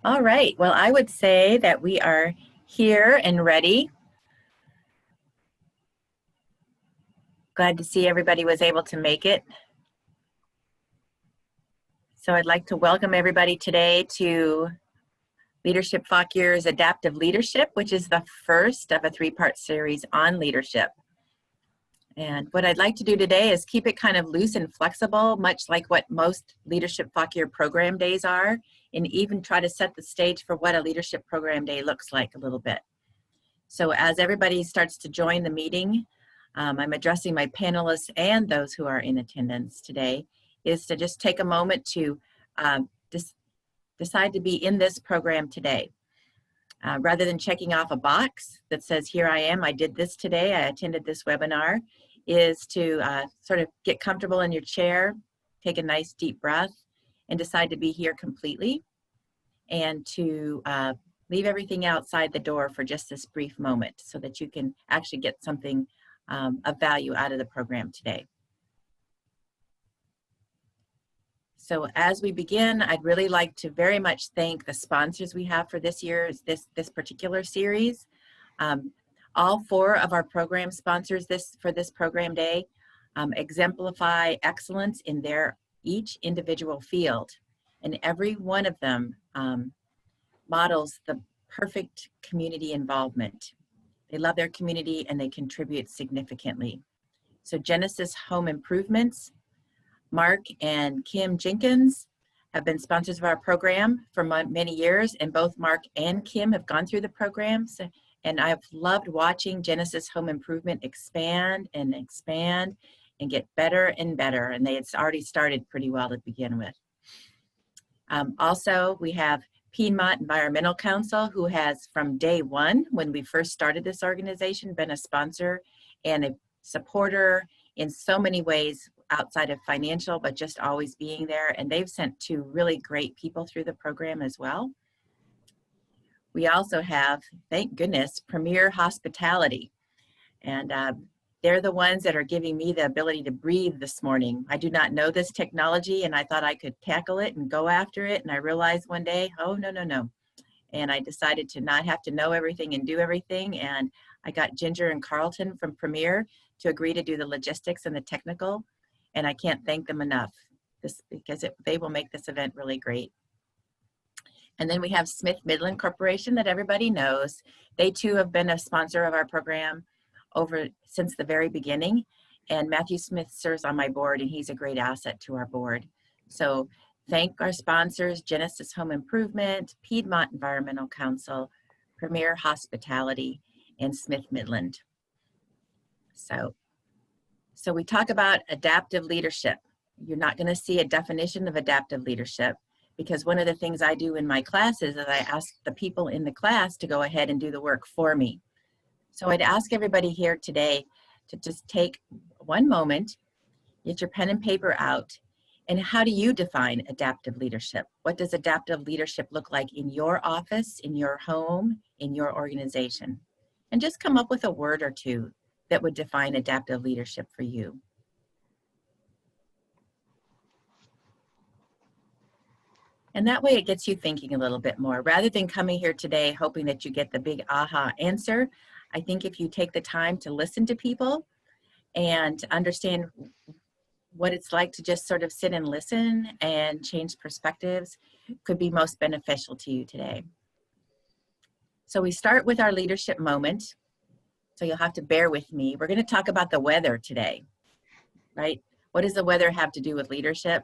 All right, well, I would say that we are here and ready. Glad to see everybody was able to make it. So I'd like to welcome everybody today to Leadership Fauquier's Adaptive Leadership, which is the first of a three-part series on leadership. And what I'd like to do today is keep it kind of loose and flexible, much like what most Leadership Fauquier program days are, and even try to set the stage for what a leadership program day looks like a little bit. So as everybody starts to join the meeting, I'm addressing my panelists and those who are in attendance today, is to just take a moment to decide to be in this program today. Rather than checking off a box that says, here I am, I did this today, I attended this webinar, is to sort of get comfortable in your chair, take a nice deep breath, and decide to be here completely, and to leave everything outside the door for just this brief moment so that you can actually get something of value out of the program today. So as we begin, I'd really like to very much thank the sponsors we have for this year's, this particular series. All four of our program sponsors for this program day exemplify excellence in their each individual field. And every one of them models the perfect community involvement. They love their community and they contribute significantly. So Genesis Home Improvements, Mark and Kim Jenkins have been sponsors of our program for many years, and both Mark and Kim have gone through the programs. And I've loved watching Genesis Home Improvement expand and expand and get better and better. And it's already started pretty well to begin with. Also, we have Piedmont Environmental Council, who has from day one, when we first started this organization, been a sponsor and a supporter in so many ways outside of financial, but just always being there. And they've sent two really great people through the program as well. We also have, thank goodness, Premier Hospitality. And they're the ones that are giving me the ability to breathe this morning. I do not know this technology, and I thought I could tackle it and go after it. And I realized one day, oh, no. And I decided to not have to know everything and do everything. And I got Ginger and Carlton from Premier to agree to do the logistics and the technical. And I can't thank them enough because they will make this event really great. And then we have Smith Midland Corporation that everybody knows. They too have been a sponsor of our program since the very beginning. And Matthew Smith serves on my board, and he's a great asset to our board. So thank our sponsors, Genesis Home Improvement, Piedmont Environmental Council, Premier Hospitality, and Smith Midland. So we talk about adaptive leadership. You're not going to see a definition of adaptive leadership, because one of the things I do in my classes is I ask the people in the class to go ahead and do the work for me. So I'd ask everybody here today to just take one moment, get your pen and paper out, and how do you define adaptive leadership? What does adaptive leadership look like in your office, in your home, in your organization? And just come up with a word or two that would define adaptive leadership for you. And that way it gets you thinking a little bit more. Rather than coming here today hoping that you get the big aha answer, I think if you take the time to listen to people and understand what it's like to just sort of sit and listen and change perspectives, could be most beneficial to you today. So we start with our leadership moment. So you'll have to bear with me. We're going to talk about the weather today, right? What does the weather have to do with leadership?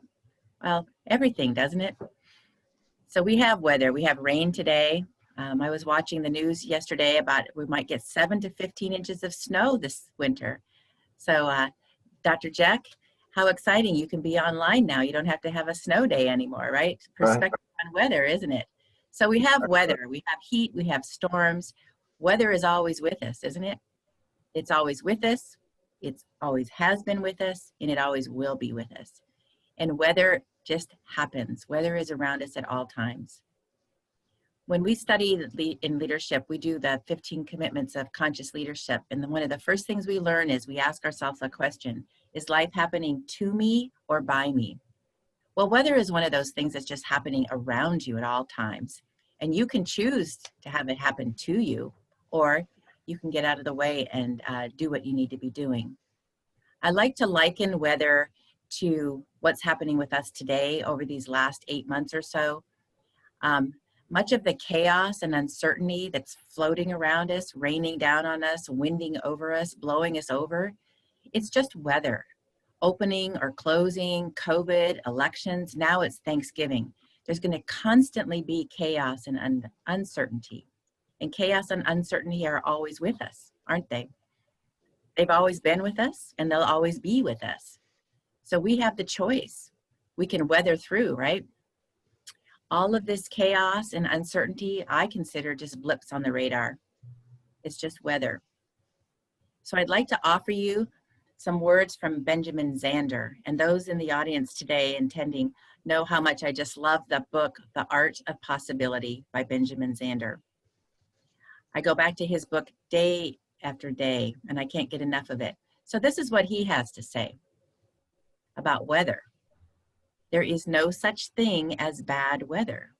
Well, everything, doesn't it? So we have weather. We have rain today. I was watching the news yesterday about we might get 7 to 15 inches of snow this winter. So Dr. Jeck, how exciting. You can be online now. You don't have to have a snow day anymore, right? Perspective on weather, isn't it? So we have weather. We have heat. We have storms. Weather is always with us, isn't it? It's always with us. It always has been with us, and it always will be with us. And weather just happens. Weather is around us at all times. When we study in leadership, we do the 15 commitments of conscious leadership. And one of the first things we learn is we ask ourselves a question: is life happening to me or by me? Well, weather is one of those things that's just happening around you at all times. And you can choose to have it happen to you, or you can get out of the way and do what you need to be doing. I like to liken weather to what's happening with us today over these last 8 months or so. Much of the chaos and uncertainty that's floating around us, raining down on us, winding over us, blowing us over, it's just weather. Opening or closing, COVID, elections, now it's Thanksgiving. There's going to constantly be chaos and uncertainty. And chaos and uncertainty are always with us, aren't they? They've always been with us, and they'll always be with us. So we have the choice. We can weather through, right? All of this chaos and uncertainty, I consider just blips on the radar. It's just weather. So I'd like to offer you some words from Benjamin Zander, and those in the audience today attending know how much I just love the book, The Art of Possibility by Benjamin Zander. I go back to his book day after day, and I can't get enough of it. So this is what he has to say about weather. There is no such thing as bad weather,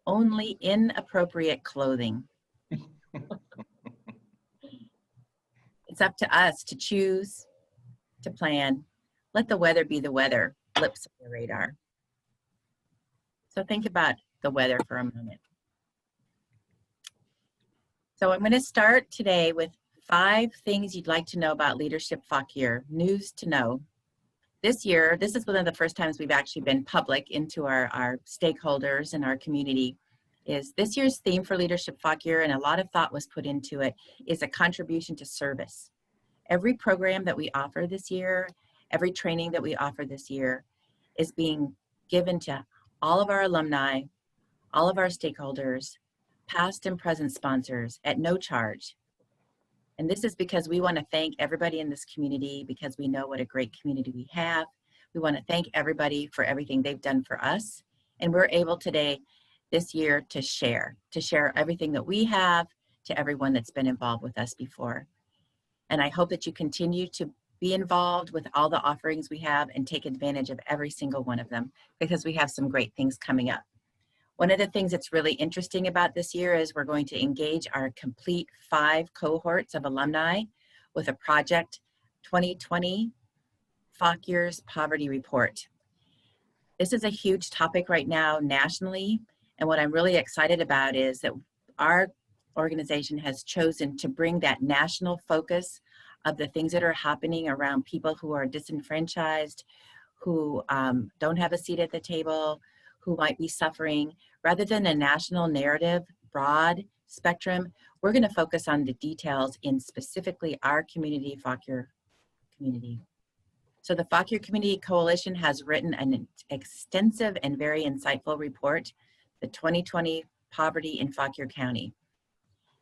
only inappropriate clothing. It's up to us to choose, to plan. Let the weather be the weather, blips on the radar. So think about the weather for a moment. So I'm going to start today with 5 things you'd like to know about Leadership Fauquier, news to know. This year, this is one of the first times we've actually been public into our stakeholders and our community, is this year's theme for Leadership Fauquier, and a lot of thought was put into it, is a contribution to service. Every program that we offer this year, every training that we offer this year is being given to all of our alumni, all of our stakeholders, past and present sponsors at no charge. And this is because we want to thank everybody in this community because we know what a great community we have. We want to thank everybody for everything they've done for us. And we're able today, this year, to share everything that we have to everyone that's been involved with us before. And I hope that you continue to be involved with all the offerings we have and take advantage of every single one of them because we have some great things coming up. One of the things that's really interesting about this year is we're going to engage our complete 5 cohorts of alumni with a project 2020 Fauquier's Poverty Report. This is a huge topic right now nationally, and what I'm really excited about is that our organization has chosen to bring that national focus of the things that are happening around people who are disenfranchised, who don't have a seat at the table, who might be suffering. Rather than a national narrative, broad spectrum, we're going to focus on the details in specifically our community, Fauquier community. So the Fauquier Community Coalition has written an extensive and very insightful report, the 2020 Poverty in Fauquier County.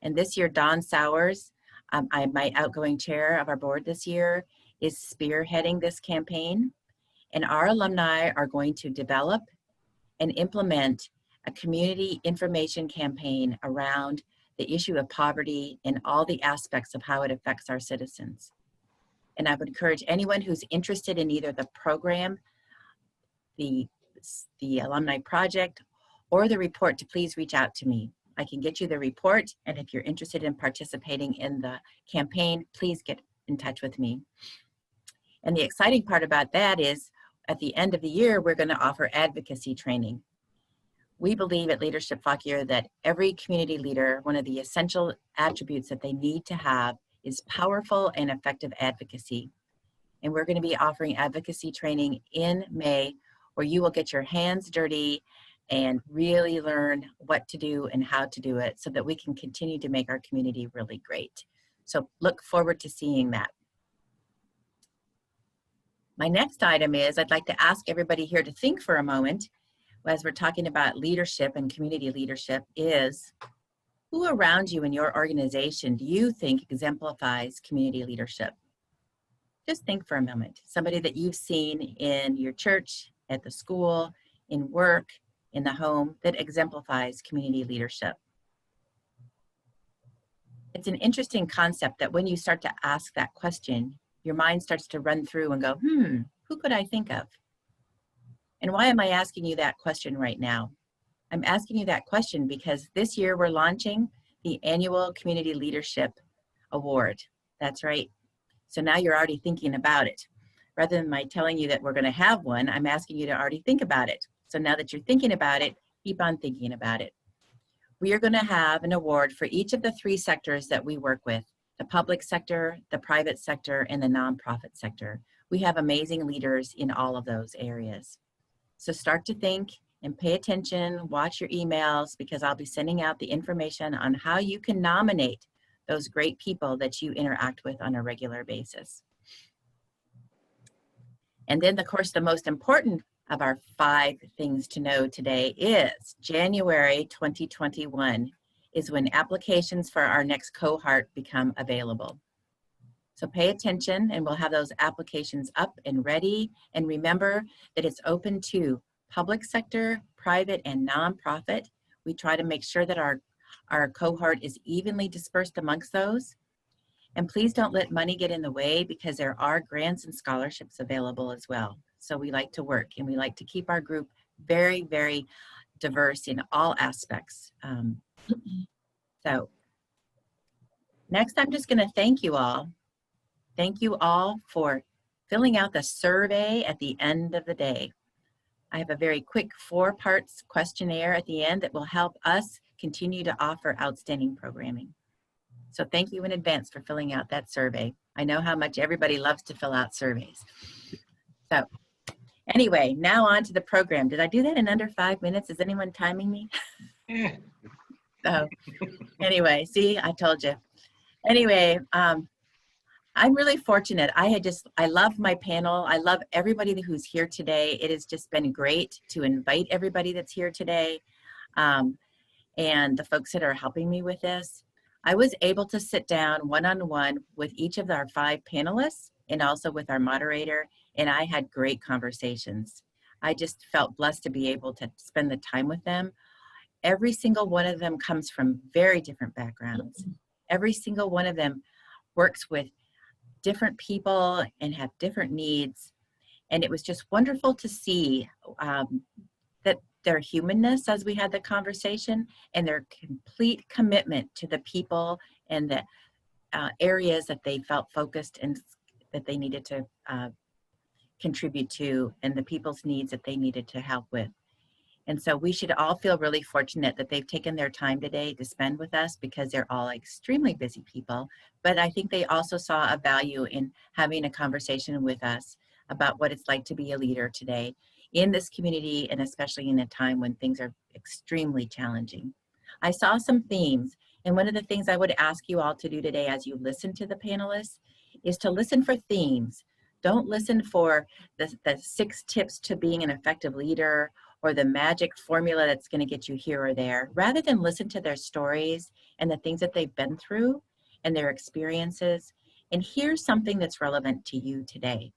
And this year, Don Sowers, my outgoing chair of our board this year, is spearheading this campaign. And our alumni are going to develop and implement a community information campaign around the issue of poverty and all the aspects of how it affects our citizens. And I would encourage anyone who's interested in either the program, the alumni project, or the report to please reach out to me. I can get you the report, and if you're interested in participating in the campaign, please get in touch with me. And the exciting part about that is at the end of the year, we're going to offer advocacy training. We believe at Leadership Fauquier that every community leader, one of the essential attributes that they need to have is powerful and effective advocacy. And we're going to be offering advocacy training in May, where you will get your hands dirty and really learn what to do and how to do it so that we can continue to make our community really great. So look forward to seeing that. My next item is I'd like to ask everybody here to think for a moment as we're talking about leadership and community leadership is who around you in your organization do you think exemplifies community leadership? Just think for a moment. Somebody that you've seen in your church, at the school, in work, in the home that exemplifies community leadership. It's an interesting concept that when you start to ask that question, your mind starts to run through and go, who could I think of? And why am I asking you that question right now? I'm asking you that question because this year we're launching the annual Community Leadership Award. That's right. So now you're already thinking about it. Rather than my telling you that we're going to have one, I'm asking you to already think about it. So now that you're thinking about it, keep on thinking about it. We are going to have an award for each of the 3 sectors that we work with: the public sector, the private sector, and the nonprofit sector. We have amazing leaders in all of those areas. So start to think and pay attention, watch your emails, because I'll be sending out the information on how you can nominate those great people that you interact with on a regular basis. And then, of course, the most important of our 5 things to know today is January 2021 is when applications for our next cohort become available. So pay attention, and we'll have those applications up and ready. And remember that it's open to public sector, private, and nonprofit. We try to make sure that our cohort is evenly dispersed amongst those. And please don't let money get in the way, because there are grants and scholarships available as well. So we like to work, and we like to keep our group very, very diverse in all aspects. So next, I'm just going to thank you all. Thank you all for filling out the survey at the end of the day. I have a very quick 4-parts questionnaire at the end that will help us continue to offer outstanding programming. So thank you in advance for filling out that survey. I know how much everybody loves to fill out surveys. So anyway, now on to the program. Did I do that in under 5 minutes? Is anyone timing me? So anyway, see, I told you. Anyway, I'm really fortunate. I love my panel. I love everybody who's here today. It has just been great to invite everybody that's here today, and the folks that are helping me with this. I was able to sit down one-on-one with each of our 5 panelists and also with our moderator, and I had great conversations. I just felt blessed to be able to spend the time with them. Every single one of them comes from very different backgrounds. Every single one of them works with different people and have different needs. And it was just wonderful to see that their humanness as we had the conversation, and their complete commitment to the people and the areas that they felt focused and that they needed to contribute to, and the people's needs that they needed to help with. And so we should all feel really fortunate that they've taken their time today to spend with us, because they're all extremely busy people. But I think they also saw a value in having a conversation with us about what it's like to be a leader today in this community, and especially in a time when things are extremely challenging. I saw some themes, and one of the things I would ask you all to do today as you listen to the panelists is to listen for themes. Don't listen for the 6 tips to being an effective leader or the magic formula that's going to get you here or there. Rather than listen to their stories and the things that they've been through and their experiences, and hear something that's relevant to you today.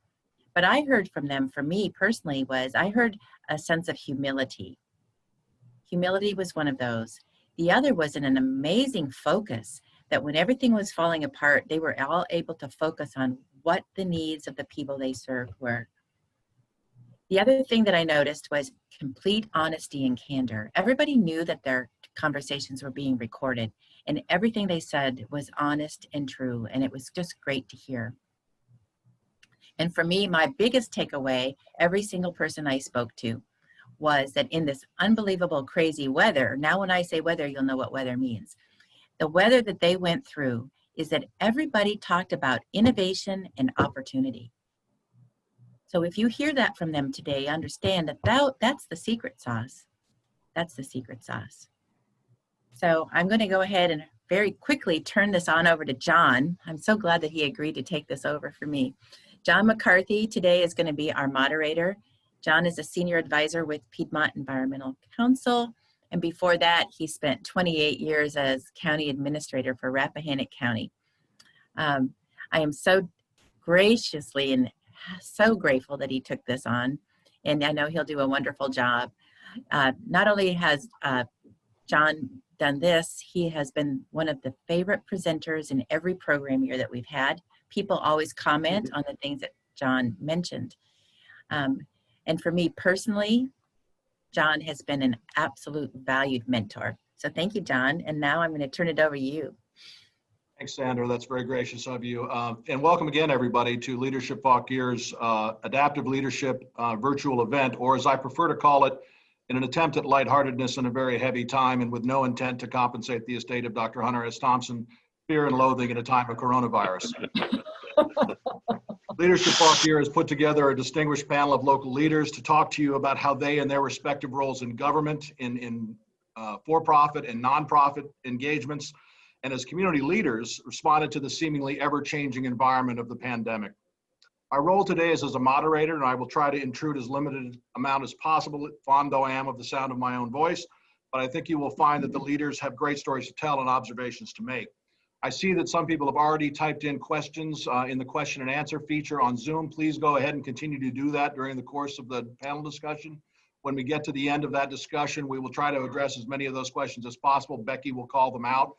But I heard from them, for me personally, was I heard a sense of humility. Humility was one of those. The other was an amazing focus, that when everything was falling apart, they were all able to focus on what the needs of the people they served were. The other thing that I noticed was complete honesty and candor. Everybody knew that their conversations were being recorded, and everything they said was honest and true, and it was just great to hear. And for me, my biggest takeaway, every single person I spoke to, was that in this unbelievable, crazy weather, now when I say weather, you'll know what weather means. The weather that they went through is that everybody talked about innovation and opportunity. So if you hear that from them today, understand that that's the secret sauce. That's the secret sauce. So I'm going to go ahead and very quickly turn this on over to John. I'm so glad that he agreed to take this over for me. John McCarthy today is going to be our moderator. John is a senior advisor with Piedmont Environmental Council. And before that, he spent 28 years as county administrator for Rappahannock County. I am so graciously and so grateful that he took this on, and I know he'll do a wonderful job. Not only has John done this, he has been one of the favorite presenters in every program year that we've had. People always comment on the things that John mentioned. And for me personally, John has been an absolute valued mentor. So thank you, John. And now I'm going to turn it over to you. Thanks, Sandra. That's very gracious of you. And welcome again, everybody, to Leadership Fauquier's Adaptive Leadership virtual event, or as I prefer to call it, in an attempt at lightheartedness in a very heavy time and with no intent to compensate the estate of Dr. Hunter S. Thompson, fear and loathing in a time of coronavirus. Leadership Fauquier has put together a distinguished panel of local leaders to talk to you about how they, in their respective roles in government, in for-profit and nonprofit engagements, and as community leaders, responded to the seemingly ever-changing environment of the pandemic. My role today is as a moderator, and I will try to intrude as limited amount as possible, fond though I am of the sound of my own voice, but I think you will find that the leaders have great stories to tell and observations to make. I see that some people have already typed in questions in the question and answer feature on Zoom. Please go ahead and continue to do that during the course of the panel discussion. When we get to the end of that discussion, we will try to address as many of those questions as possible. Becky will call them out.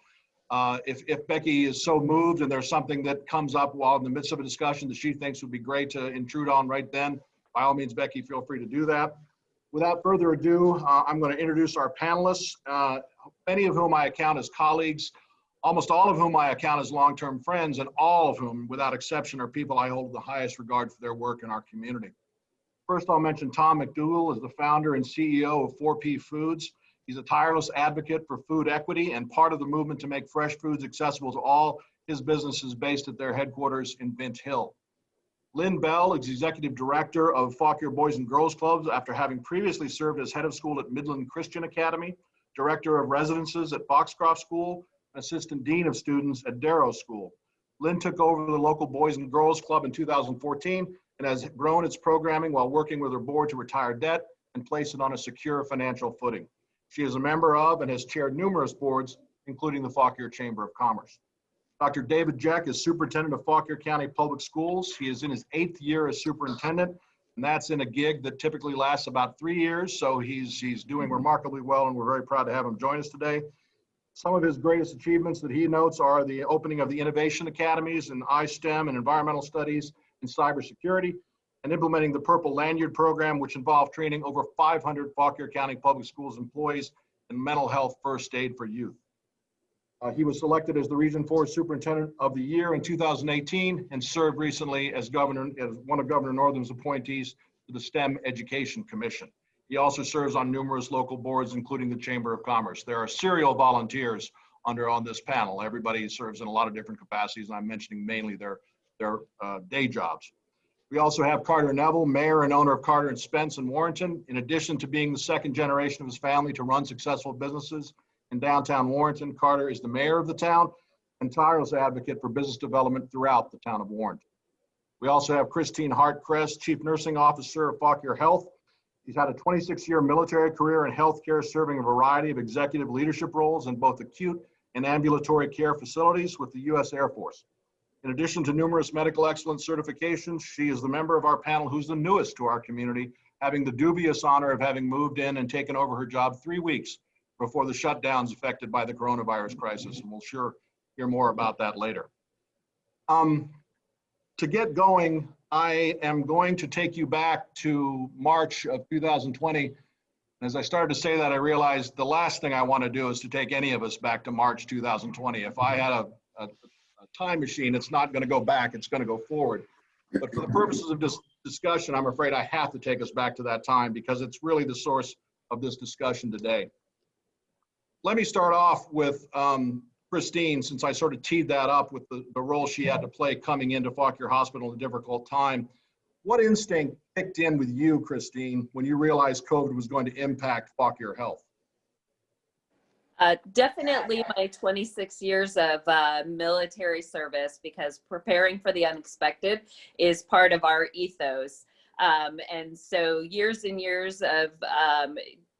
If Becky is so moved and there's something that comes up while in the midst of a discussion that she thinks would be great to intrude on right then, by all means, Becky, feel free to do that. Without further ado, I'm going to introduce our panelists, many of whom I account as colleagues, almost all of whom I account as long-term friends, and all of whom, without exception, are people I hold the highest regard for their work in our community. First, I'll mention Tom McDougal is the founder and CEO of 4P Foods. He's a tireless advocate for food equity and part of the movement to make fresh foods accessible to all. His business is based at their headquarters in Bint Hill. Lynne Bell is Executive Director of Fauquier Boys and Girls Clubs after having previously served as head of school at Midland Christian Academy, Director of Residences at Foxcroft School, and Assistant Dean of Students at Darrow School. Lynne took over the local Boys and Girls Club in 2014 and has grown its programming while working with her board to retire debt and place it on a secure financial footing. She is a member of and has chaired numerous boards, including the Fauquier Chamber of Commerce. Dr. David Jeck is Superintendent of Fauquier County Public Schools. He is in his 8th year as Superintendent, and that's in a gig that typically lasts about 3 years, so he's doing remarkably well, and we're very proud to have him join us today. Some of his greatest achievements that he notes are the opening of the Innovation Academies in iSTEM and Environmental Studies and Cybersecurity, and implementing the Purple Lanyard program, which involved training over 500 Fauquier County Public Schools employees in mental health first aid for youth. He was selected as the Region 4 Superintendent of the Year in 2018 and served recently as one of Governor Northam's appointees to the STEM Education Commission. He also serves on numerous local boards, including the Chamber of Commerce. There are serial volunteers on this panel. Everybody serves in a lot of different capacities, and I'm mentioning mainly their day jobs. We also have Carter Nevill, mayor and owner of Carter and Spence in Warrenton. In addition to being the second generation of his family to run successful businesses in downtown Warrenton, Carter is the mayor of the town and tireless advocate for business development throughout the town of Warrenton. We also have Christine Hart-Kress, Chief Nursing Officer of Fauquier Health. He's had a 26-year military career in healthcare, serving a variety of executive leadership roles in both acute and ambulatory care facilities with the U.S. Air Force. In addition to numerous medical excellence certifications, she is the member of our panel who's the newest to our community, having the dubious honor of having moved in and taken over her job 3 weeks before the shutdowns affected by the coronavirus crisis, and we'll sure hear more about that later. To get going, I am going to take you back to March of 2020. As I started to say that, I realized the last thing I want to do is to take any of us back to March 2020. If I had a time machine, it's not going to go back, it's going to go forward. But for the purposes of this discussion, I'm afraid I have to take us back to that time because it's really the source of this discussion today. Let me start off with Christine, since I sort of teed that up with the role she had to play coming into Fauquier Hospital in a difficult time. What instinct kicked in with you, Christine, when you realized COVID was going to impact Fauquier Health? Definitely my 26 years of military service, because preparing for the unexpected is part of our ethos. And so years and years of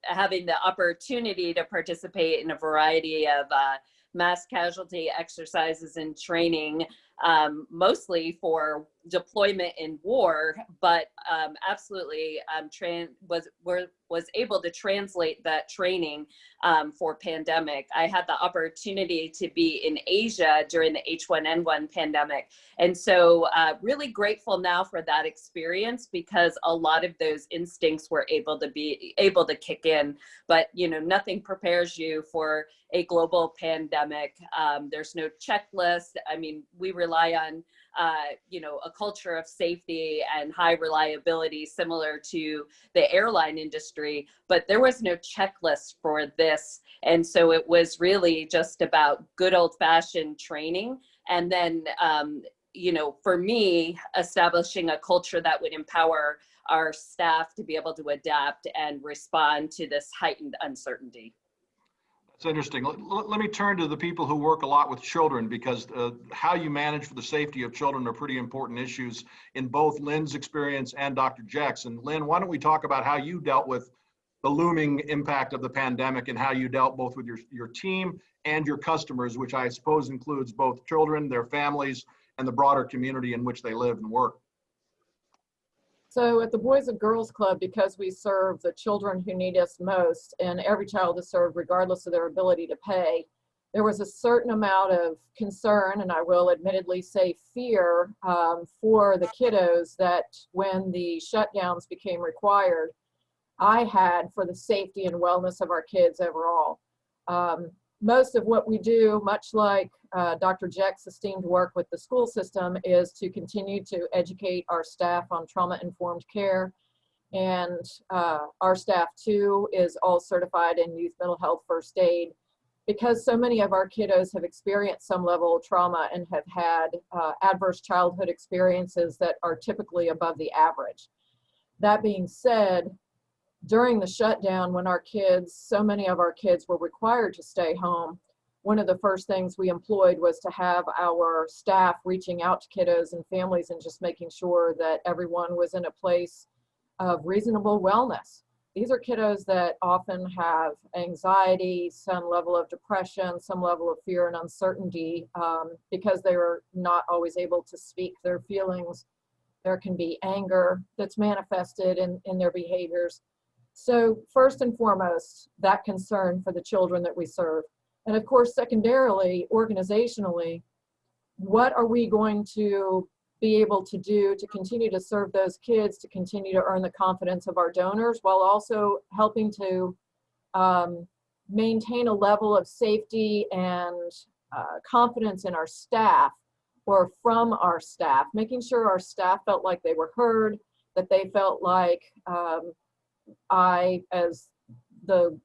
having the opportunity to participate in a variety of mass casualty exercises and training, mostly for deployment in war, but absolutely was able to translate that training for pandemic. I had the opportunity to be in Asia during the H1N1 pandemic. And so really grateful now for that experience, because a lot of those instincts were able to kick in. But, you know, nothing prepares you for a global pandemic. There's no checklist. I mean, we rely on you know, a culture of safety and high reliability similar to the airline industry, but there was no checklist for this. And so it was really just about good old-fashioned training. And then, you know, for me, establishing a culture that would empower our staff to be able to adapt and respond to this heightened uncertainty. It's interesting. Let me turn to the people who work a lot with children, because how you manage for the safety of children are pretty important issues in both Lynne's experience and Dr. Jeck's. And Lynne, why don't we talk about how you dealt with the looming impact of the pandemic and how you dealt both with your team and your customers, which I suppose includes both children, their families, and the broader community in which they live and work. So at the Boys and Girls Club, because we serve the children who need us most, and every child is served regardless of their ability to pay, there was a certain amount of concern, and I will admittedly say fear, for the kiddos that when the shutdowns became required, I had for the safety and wellness of our kids overall. Most of what we do, much like Dr. Jeck's esteemed work with the school system, is to continue to educate our staff on trauma-informed care. And our staff too is all certified in youth mental health first aid, because so many of our kiddos have experienced some level of trauma and have had adverse childhood experiences that are typically above the average. That being said, during the shutdown, when so many of our kids were required to stay home, one of the first things we employed was to have our staff reaching out to kiddos and families and just making sure that everyone was in a place of reasonable wellness. These are kiddos that often have anxiety, some level of depression, some level of fear and uncertainty, because they were not always able to speak their feelings. There can be anger that's manifested in their behaviors. So first and foremost, that concern for the children that we serve. And of course, secondarily, organizationally, what are we going to be able to do to continue to serve those kids, to continue to earn the confidence of our donors, while also helping to maintain a level of safety and confidence in our staff, or from our staff, making sure our staff felt like they were heard, that they felt like I, as the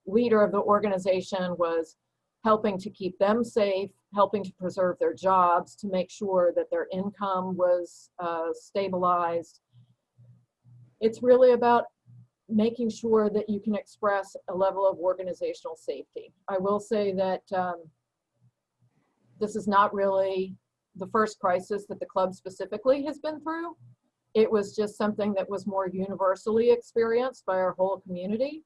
leader of the organization, was helping to keep them safe, helping to preserve their jobs, to make sure that their income was stabilized. It's really about making sure that you can express a level of organizational safety. I will say that this is not really the first crisis that the club specifically has been through. It was just something that was more universally experienced by our whole community.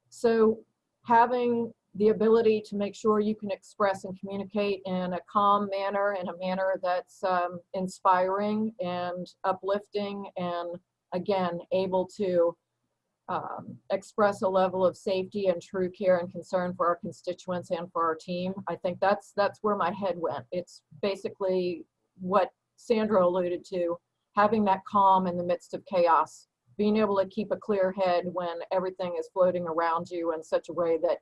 So having the ability to make sure you can express and communicate in a calm manner, in a manner that's inspiring and uplifting, and again, able to express a level of safety and true care and concern for our constituents and for our team. I think that's where my head went. It's basically what Sandra alluded to, having that calm in the midst of chaos, being able to keep a clear head when everything is floating around you in such a way that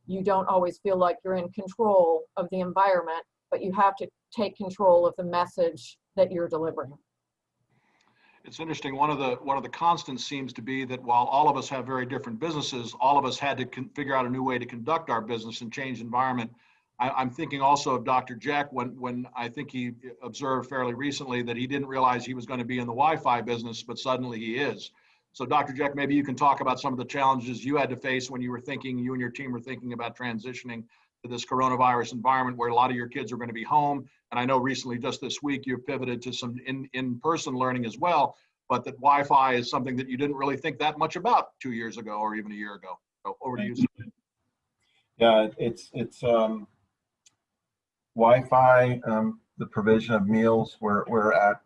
you don't always feel like you're in control of the environment, but you have to take control of the message that you're delivering. It's interesting. One of the constants seems to be that while all of us have very different businesses, all of us had to figure out a new way to conduct our business and change environment. I'm thinking also of Dr. Jeck when I think he observed fairly recently that he didn't realize he was going to be in the Wi-Fi business, but suddenly he is. So Dr. Jeck, maybe you can talk about some of the challenges you had to face when you and your team were thinking about transitioning to this coronavirus environment where a lot of your kids are going to be home. And I know recently, just this week, you've pivoted to some in-person learning as well, but that Wi-Fi is something that you didn't really think that much about 2 years ago or even a year ago. So over to you. Yeah, it's Wi-Fi. the provision of meals. We're at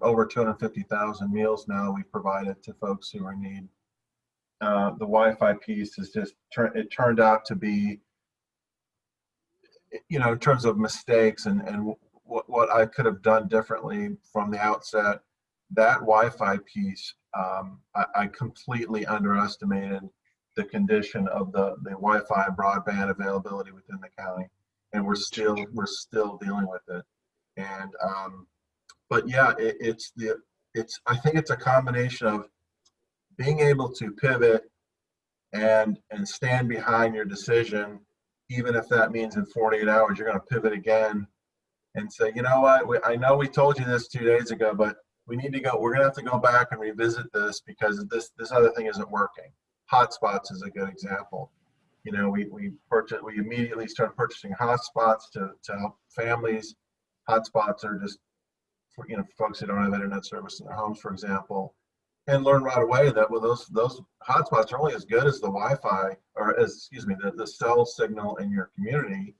over 250,000 meals now we've provided to folks who are in need. The Wi-Fi piece is just, it turned out to be, you know, in terms of mistakes and what I could have done differently from the outset, that Wi-Fi piece, I completely underestimated the condition of the Wi-Fi and broadband availability within the county, and we're still dealing with it. And but yeah, I think it's a combination of being able to pivot and stand behind your decision, even if that means in 48 hours you're going to pivot again and say, you know what, I know we told you this 2 days ago, but we need to go. We're going to have to go back and revisit this because this other thing isn't working. Hotspots is a good example. You know, we immediately started purchasing hotspots to help families. Hotspots are just for, you know, folks who don't have internet service in their homes, for example, and learn right away that well, those hotspots are only as good as the Wi-Fi, or as, excuse me, the cell signal in your community.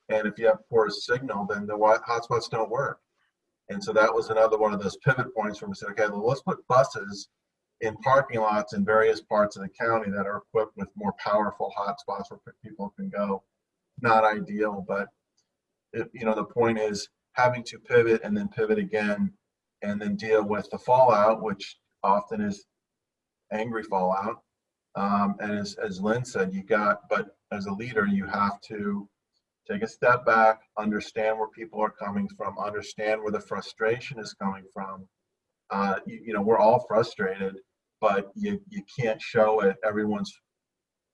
And if you have poor signal, then the hotspots don't work. And so that was another one of those pivot points where we said, okay, well, let's put buses in parking lots in various parts of the county that are equipped with more powerful hotspots where people can go. Not ideal, but you know, the point is having to pivot and then pivot again and then deal with the fallout, which often is angry fallout. And as Lynn said, but as a leader, you have to take a step back, understand where people are coming from, understand where the frustration is coming from. You know, we're all frustrated, but you can't show it. Everyone's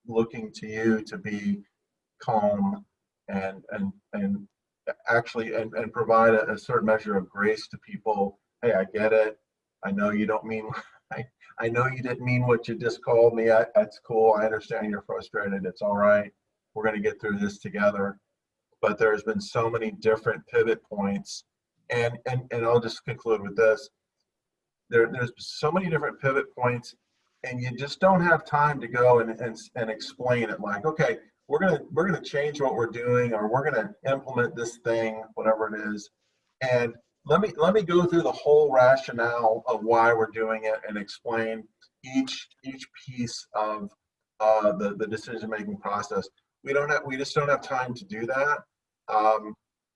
looking to you to be calm and actually provide a certain measure of grace to people. Hey, I get it. I know you don't mean, I know you didn't mean what you just called me. That's cool. I understand you're frustrated. It's all right. We're going to get through this together. But there's been so many different pivot points. And I'll just conclude with this. There's so many different pivot points, and you just don't have time to go and explain it like, okay, we're gonna change what we're doing, or we're gonna implement this thing, whatever it is. And let me go through the whole rationale of why we're doing it and explain each piece of the decision-making process. We just don't have time to do that.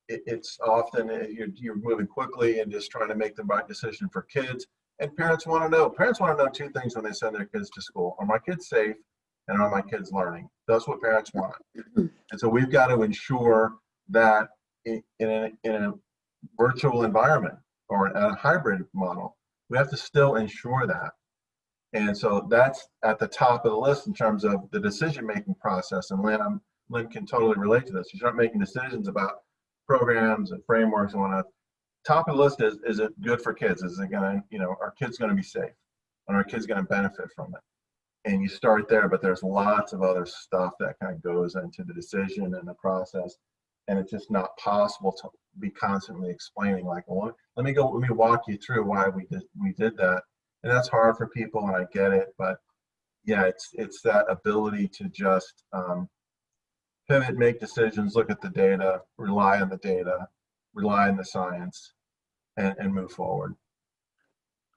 It's often you're moving quickly and just trying to make the right decision for kids. And parents want to know two things when they send their kids to school. Are my kids safe, and are my kids learning? That's what parents want. And so we've got to ensure that in a virtual environment or in a hybrid model, we have to still ensure that. And so that's at the top of the list in terms of the decision-making process. And Lynn can totally relate to this. You start making decisions about programs and frameworks and whatnot. Top of the list is it good for kids? Is it gonna, you know, are kids gonna be safe? And are kids gonna benefit from it? And you start there, but there's lots of other stuff that kind of goes into the decision and the process. And it's just not possible to be constantly explaining like, well, let me walk you through why we did that. And that's hard for people, and I get it, but yeah, it's that ability to just pivot, make decisions, look at the data, rely on the science, and move forward.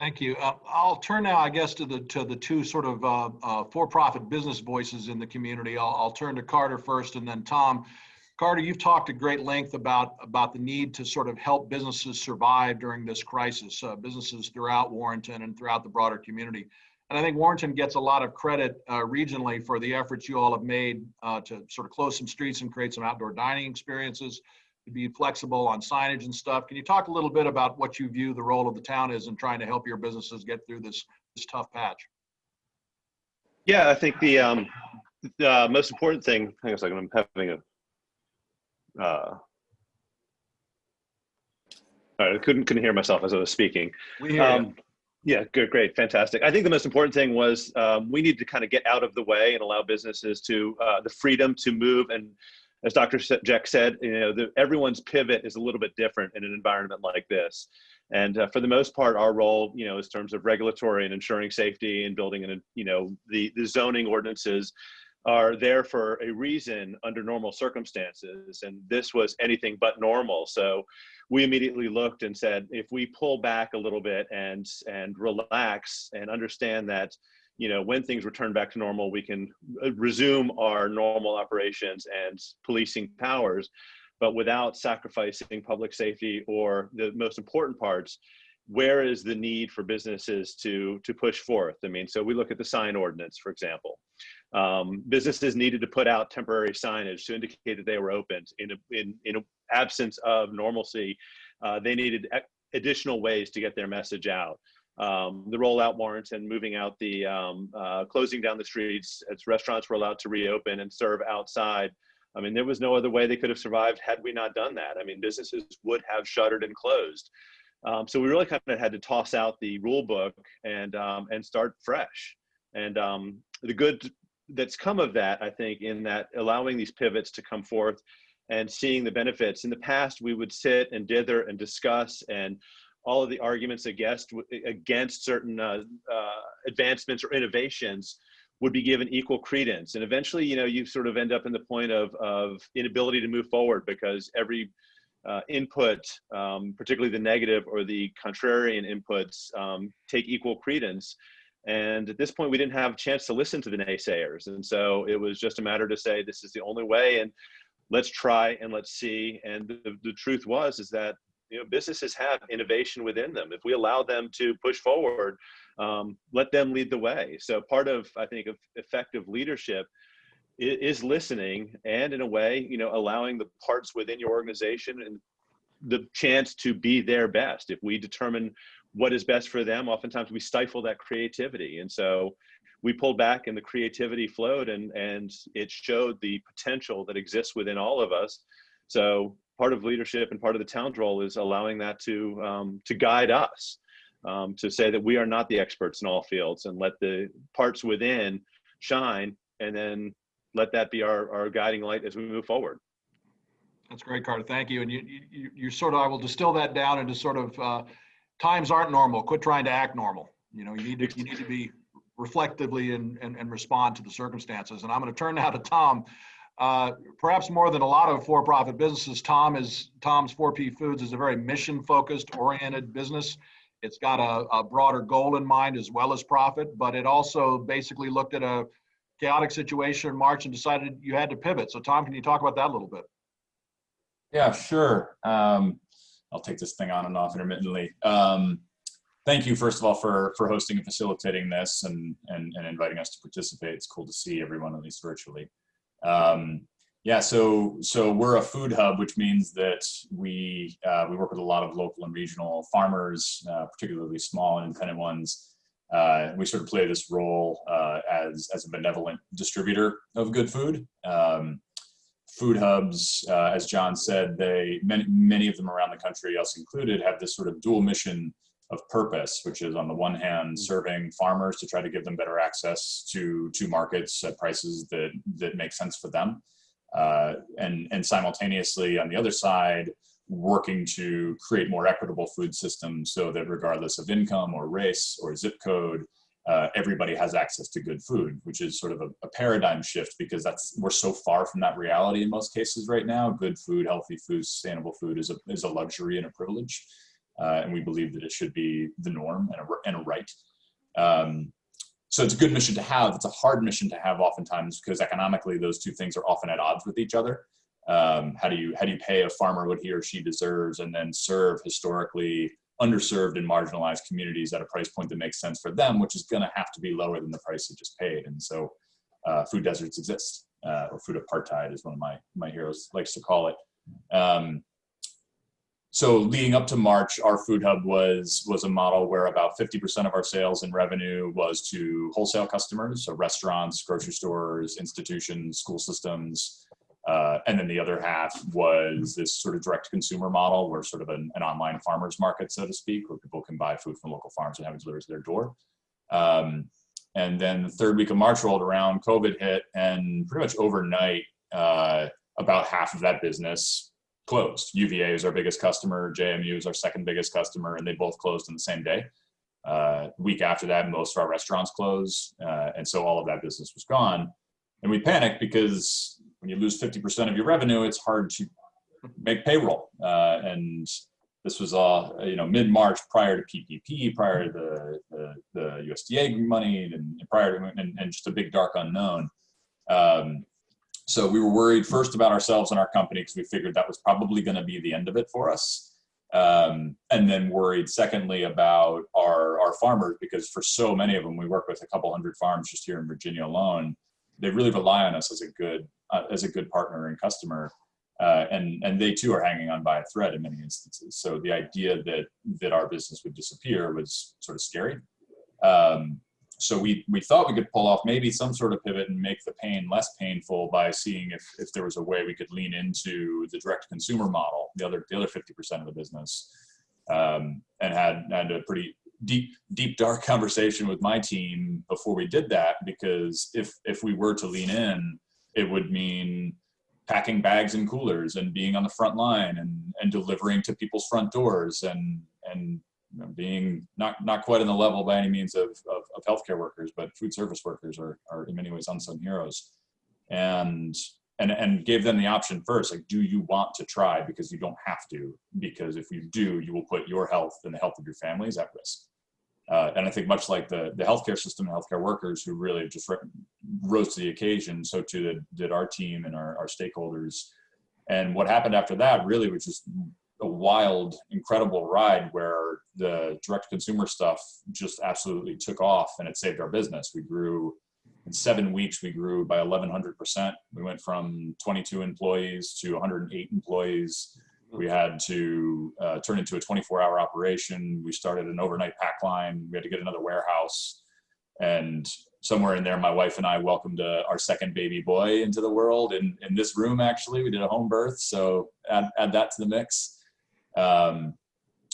Thank you. I'll turn now, I guess, to the two sort of for-profit business voices in the community. I'll turn to Carter first, and then Tom. Carter, you've talked at great length about the need to sort of help businesses survive during this crisis, businesses throughout Warrenton and throughout the broader community. And I think Warrenton gets a lot of credit regionally for the efforts you all have made to sort of close some streets and create some outdoor dining experiences, to be flexible on signage and stuff. Can you talk a little bit about what you view the role of the town is in trying to help your businesses get through this tough patch? Yeah, I think the most important thing, hang on a second, I'm having a, all right, I couldn't hear myself as I was speaking. We hear you. Yeah, good, great, fantastic. I think the most important thing was we need to kind of get out of the way and allow businesses to the freedom to move. And as Dr. Jeck said, you know, everyone's pivot is a little bit different in an environment like this. And for the most part, our role, you know, in terms of regulatory and ensuring safety and building, and you know, the zoning ordinances are there for a reason under normal circumstances, and this was anything but normal. So we immediately looked and said, if we pull back a little bit and relax and understand that, you know, when things return back to normal, we can resume our normal operations and policing powers, but without sacrificing public safety or the most important parts. Where is the need for businesses to push forth? I mean, so we look at the sign ordinance, for example. Businesses needed to put out temporary signage to indicate that they were open. In absence of normalcy, they needed additional ways to get their message out. The rollout Warrenton, moving out the, closing down the streets as restaurants were allowed to reopen and serve outside. I mean, there was no other way they could have survived had we not done that. I mean, businesses would have shuttered and closed. So we really kind of had to toss out the rule book and start fresh. And the good that's come of that, I think, in that allowing these pivots to come forth and seeing the benefits. In the past, we would sit and dither and discuss, and all of the arguments against certain advancements or innovations would be given equal credence. And eventually, you know, you sort of end up in the point of inability to move forward because every input, particularly the negative or the contrarian inputs, take equal credence. And at this point, we didn't have a chance to listen to the naysayers. And so it was just a matter to say, this is the only way, and let's try and let's see. And the truth is that, you know, businesses have innovation within them. If we allow them to push forward, let them lead the way. So part of, I think, of effective leadership is listening, and in a way, you know, allowing the parts within your organization and the chance to be their best. If we determine what is best for them, oftentimes we stifle that creativity. And so we pulled back and the creativity flowed, and it showed the potential that exists within all of us. So part of leadership and part of the town's role is allowing that to guide us, to say that we are not the experts in all fields, and let the parts within shine, and then let that be our guiding light as we move forward. That's great, Carter. Thank you. And you sort of, I will distill that down into sort of times aren't normal. Quit trying to act normal. You know, you need to be reflectively and respond to the circumstances. And I'm going to turn now to Tom. Perhaps more than a lot of for-profit businesses, Tom's 4P Foods is a very mission-focused, oriented business. It's got a broader goal in mind as well as profit, but it also basically looked at a chaotic situation in March and decided you had to pivot. So Tom, can you talk about that a little bit? Yeah, sure. I'll take this thing on and off intermittently. Thank you, first of all, for hosting and facilitating this and inviting us to participate. It's cool to see everyone, at least virtually. Yeah, so we're a food hub, which means that we work with a lot of local and regional farmers, particularly small and independent ones. We sort of play this role as a benevolent distributor of good food. Food hubs, as John said, many of them around the country, us included, have this sort of dual mission of purpose, which is on the one hand serving farmers to try to give them better access to markets at prices that make sense for them, and simultaneously on the other side working to create more equitable food systems so that regardless of income or race or zip code, everybody has access to good food, which is sort of a paradigm shift, because we're so far from that reality in most cases right now. Good food, healthy food, sustainable food is a luxury and a privilege, and we believe that it should be the norm and a right. So it's a good mission to have. It's a hard mission to have oftentimes, because economically those two things are often at odds with each other. How do you pay a farmer what he or she deserves, and then serve historically underserved and marginalized communities at a price point that makes sense for them, which is going to have to be lower than the price they just paid. And so food deserts exist, or food apartheid is one of my heroes likes to call it. So leading up to March, our food hub was a model where about 50% of our sales and revenue was to wholesale customers, so restaurants, grocery stores, institutions, school systems. And then the other half was this sort of direct consumer model, where sort of an online farmer's market, so to speak, where people can buy food from local farms and have it delivered to their door. And then the third week of March rolled around, COVID hit, and pretty much overnight, about half of that business closed. UVA is our biggest customer, JMU is our second biggest customer, and they both closed on the same day. The week after that, most of our restaurants closed, and so all of that business was gone. And we panicked because when you lose 50% of your revenue, it's hard to make payroll. And this was all, mid-March, prior to PPP, prior to the USDA money, and prior to and just a big dark unknown. So we were worried first about ourselves and our company, because we figured that was probably going to be the end of it for us. And then worried secondly about our farmers, because for so many of them, we work with a couple hundred farms just here in Virginia alone. They really rely on us as a good partner and customer. And they too are hanging on by a thread in many instances. So the idea that our business would disappear was sort of scary. So we thought we could pull off maybe some sort of pivot and make the pain less painful by seeing if there was a way we could lean into the direct consumer model, the other 50% of the business, and had a pretty deep dark conversation with my team before we did that, because if we were to lean in, it would mean packing bags and coolers and being on the front line and delivering to people's front doors and being not quite on the level by any means of healthcare workers, but food service workers are in many ways unsung heroes, and gave them the option first, like, do you want to try? Because you don't have to, because if you do, you will put your health and the health of your families at risk. And I think much like the healthcare system and healthcare workers who really just rose to the occasion, so too did our team and our stakeholders. And what happened after that really was just a wild, incredible ride where the direct consumer stuff just absolutely took off, and it saved our business. We grew in 7 weeks, we grew by 1,100%. We went from 22 employees to 108 employees. We had to turn into a 24-hour operation. We started an overnight pack line. We had to get another warehouse. And somewhere in there, my wife and I welcomed our second baby boy into the world in this room, actually. We did a home birth, so add that to the mix. And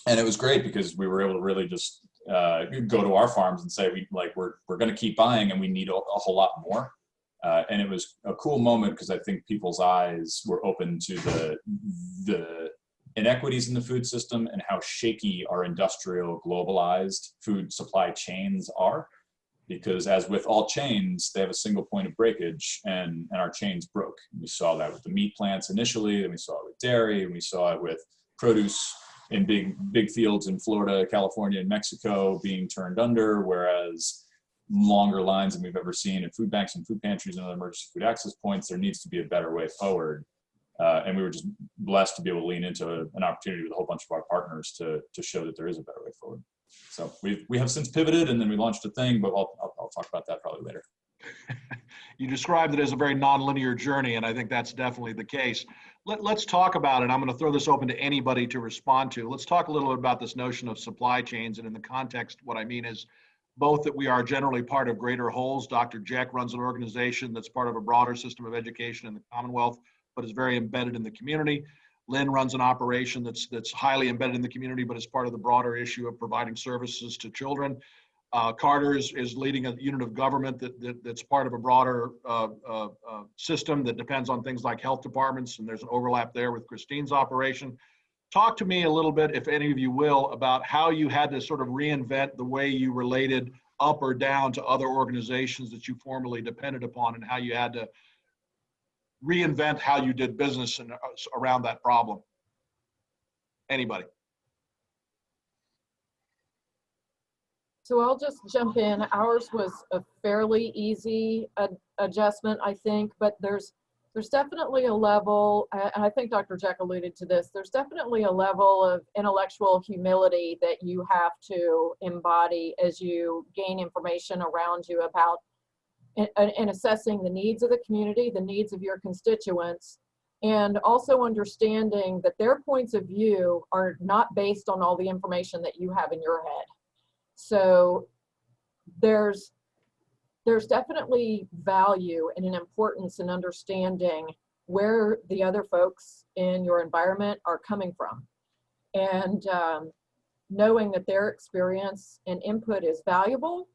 it was great because we were able to really just go to our farms and say, we're going to keep buying, and we need a whole lot more. And it was a cool moment because I think people's eyes were open to the inequities in the food system and how shaky our industrial globalized food supply chains are. Because as with all chains, they have a single point of breakage, and our chains broke. We saw that with the meat plants initially, and we saw it with dairy, and we saw it with produce in big fields in Florida, California, and Mexico being turned under, whereas longer lines than we've ever seen in food banks and food pantries and other emergency food access points. There needs to be a better way forward. And we were just blessed to be able to lean into an opportunity with a whole bunch of our partners to show that there is a better way forward. So we have since pivoted, and then we launched a thing, but I'll talk about that probably later. You described it as a very nonlinear journey, and I think that's definitely the case. Let's talk about it. I'm going to throw this open to anybody to respond to. Let's talk a little bit about this notion of supply chains, and in the context, what I mean is both that we are generally part of greater wholes. Dr. Jeck runs an organization that's part of a broader system of education in the Commonwealth, but is very embedded in the community. Lynne runs an operation that's highly embedded in the community, but is part of the broader issue of providing services to children. Carter is leading a unit of government that's part of a broader system that depends on things like health departments, and there's an overlap there with Christine's operation. Talk to me a little bit, if any of you will, about how you had to sort of reinvent the way you related up or down to other organizations that you formerly depended upon, and how you had to reinvent how you did business around that problem. Anybody? So I'll just jump in. Ours was a fairly easy adjustment, I think, but there's definitely a level, and I think Dr. Jeck alluded to this, there's definitely a level of intellectual humility that you have to embody as you gain information around you about and assessing the needs of the community, the needs of your constituents, and also understanding that their points of view are not based on all the information that you have in your head. So there's definitely value and an importance in understanding where the other folks in your environment are coming from, and knowing that their experience and input is valuable,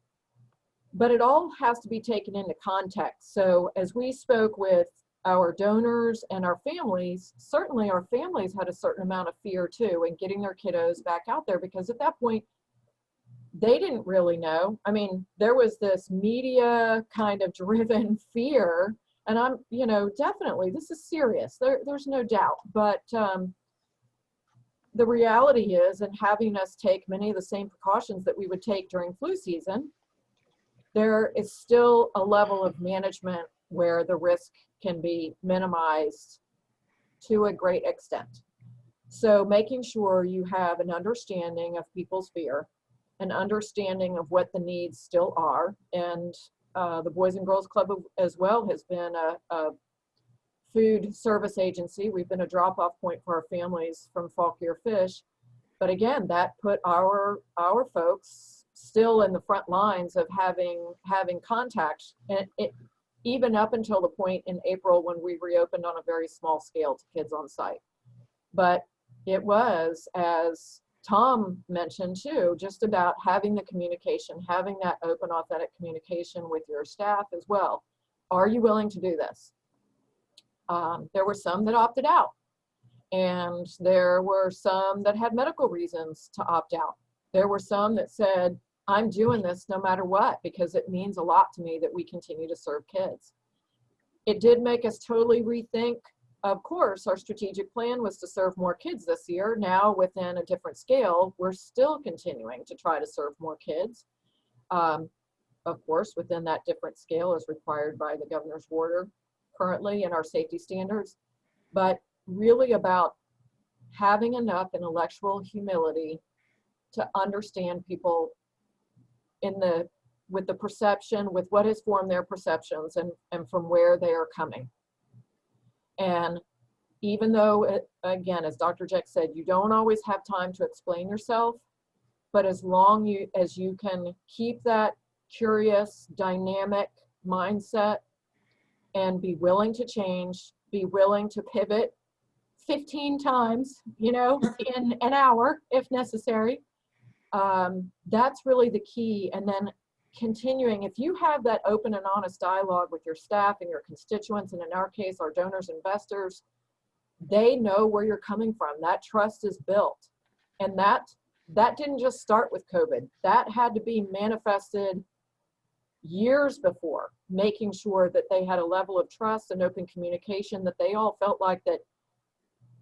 but it all has to be taken into context. So as we spoke with our donors and our families, certainly our families had a certain amount of fear too in getting their kiddos back out there, because at that point, they didn't really know. I mean, there was this media kind of driven fear, and I'm, you know, definitely this is serious. There's no doubt, but the reality is, and having us take many of the same precautions that we would take during flu season, there is still a level of management where the risk can be minimized to a great extent. So making sure you have an understanding of people's fear, an understanding of what the needs still are. And the Boys and Girls Club as well has been a food service agency. We've been a drop-off point for our families from Fauquier fish. But again, that put our folks still in the front lines of having contact, and even up until the point in April when we reopened on a very small scale to kids on site. But it was, as Tom mentioned too, just about having the communication, having that open, authentic communication with your staff as well. Are you willing to do this? There were some that opted out, and there were some that had medical reasons to opt out. There were some that said, I'm doing this no matter what, because it means a lot to me that we continue to serve kids. It did make us totally rethink. Of course, our strategic plan was to serve more kids this year. Now, within a different scale, we're still continuing to try to serve more kids. Of course, within that different scale as required by the governor's order currently and our safety standards, but really about having enough intellectual humility to understand people with the perception, with what has formed their perceptions and from where they are coming. And even though, again, as Dr. Jeck said, you don't always have time to explain yourself, but as long as you can keep that curious, dynamic mindset and be willing to change, be willing to pivot 15 times, you know, in an hour if necessary, that's really the key. And then continuing, if you have that open and honest dialogue with your staff and your constituents, and in our case, our donors, investors, they know where you're coming from. That trust is built. And that didn't just start with COVID. That had to be manifested years before, making sure that they had a level of trust and open communication, that they all felt like that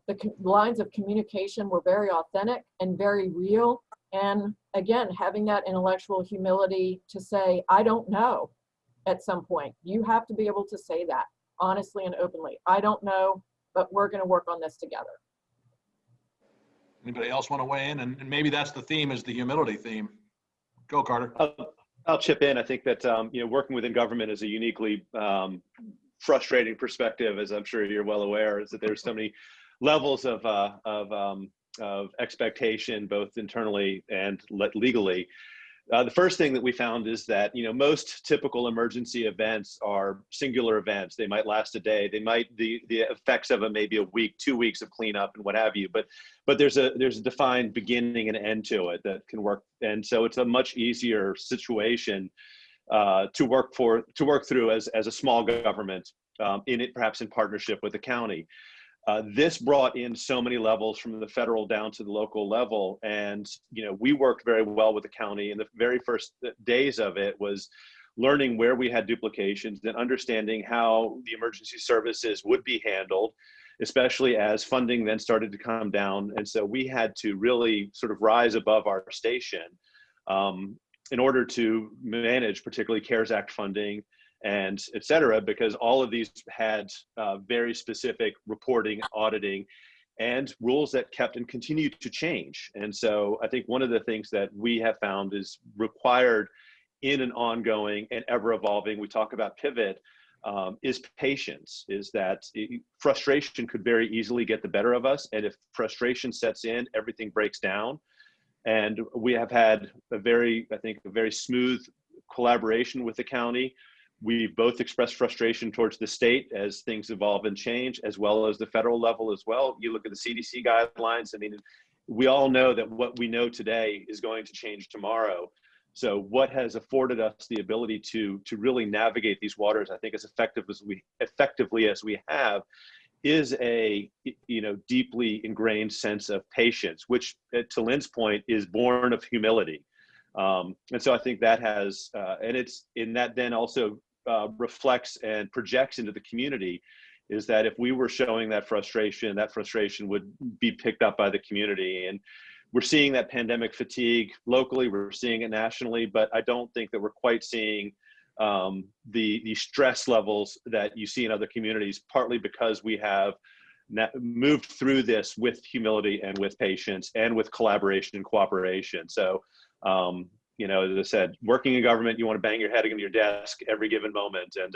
the lines of communication were very authentic and very real. And again, having that intellectual humility to say, I don't know at some point. You have to be able to say that honestly and openly. I don't know, but we're going to work on this together. Anybody else want to weigh in? And maybe that's the theme, is the humility theme. Go, Carter. I'll chip in. I think that you know, working within government is a uniquely frustrating perspective, as I'm sure you're well aware, is that there's so many levels of expectation, both internally and legally. The first thing that we found is that, you know, most typical emergency events are singular events. They might last a day. They might, the effects of them may be a week, 2 weeks of cleanup and what have you. But there's a defined beginning and end to it that can work. And so it's a much easier situation to work through as a small government, perhaps in partnership with the county. This brought in so many levels from the federal down to the local level. And, you know, we worked very well with the county. And the very first days of it was learning where we had duplications and understanding how the emergency services would be handled, especially as funding then started to come down. And so we had to really sort of rise above our station in order to manage particularly CARES Act funding and et cetera, because all of these had very specific reporting, auditing, and rules that kept and continued to change. And so I think one of the things that we have found is required in an ongoing and ever evolving, we talk about pivot, is patience, is that frustration could very easily get the better of us. And if frustration sets in, everything breaks down. And we have had a very smooth collaboration with the county. We both expressed frustration towards the state as things evolve and change, as well as the federal level as well. You look at the CDC guidelines. I mean, we all know that what we know today is going to change tomorrow. So what has afforded us the ability to really navigate these waters, I think, as effectively as we have, is a, you know, deeply ingrained sense of patience, which, to Lynne's point, is born of humility. And so I think that has, and it's in that then also reflects and projects into the community, is that if we were showing that frustration would be picked up by the community. And we're seeing that pandemic fatigue locally, we're seeing it nationally, but I don't think that we're quite seeing the stress levels that you see in other communities, partly because we have moved through this with humility and with patience and with collaboration and cooperation. So, you know, as I said, working in government, you want to bang your head against your desk every given moment. And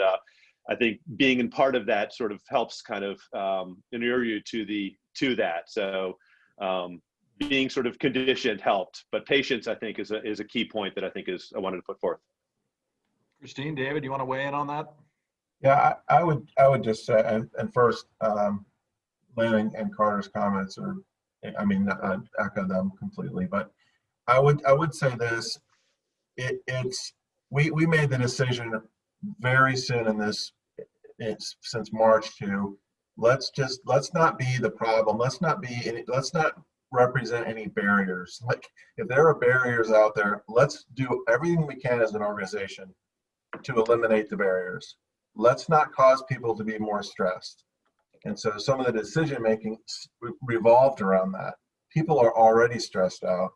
I think being in part of that sort of helps kind of inure you to that. So being sort of conditioned helped, but patience, I think, is a key point that I think I wanted to put forth. Christine, David, you want to weigh in on that? Yeah, I would just say, and first, Lynn and Carter's comments are, I mean, I echo them completely, but I would say this, we made the decision very soon in this, since March to, let's not be the problem. Let's not represent any barriers. Like, if there are barriers out there, let's do everything we can as an organization to eliminate the barriers. Let's not cause people to be more stressed. And so some of the decision making revolved around that. People are already stressed out.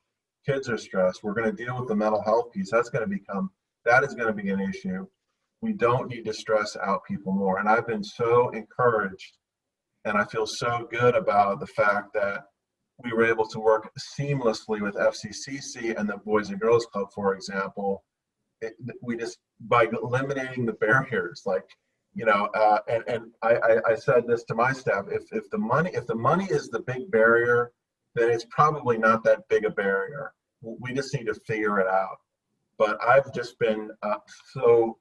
Kids are stressed. We're going to deal with the mental health piece. That is going to be an issue. We don't need to stress out people more. And I've been so encouraged, and I feel so good about the fact that we were able to work seamlessly with FCCC and the Boys and Girls Club, for example. We just, by eliminating the barriers, like, you know, and I said this to my staff, if the money is the big barrier, then it's probably not that big a barrier. We just need to figure it out. But I've just been so,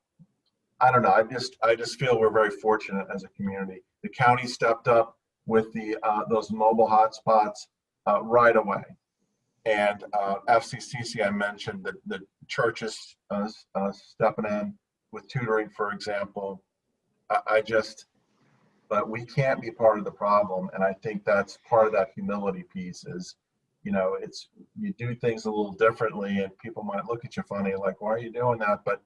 I don't know, I just feel we're very fortunate as a community. The county stepped up with those mobile hotspots right away. And FCCC, I mentioned the churches stepping in with tutoring, for example. But we can't be part of the problem. And I think that's part of that humility piece is, you know, you do things a little differently and people might look at you funny, like, why are you doing that? But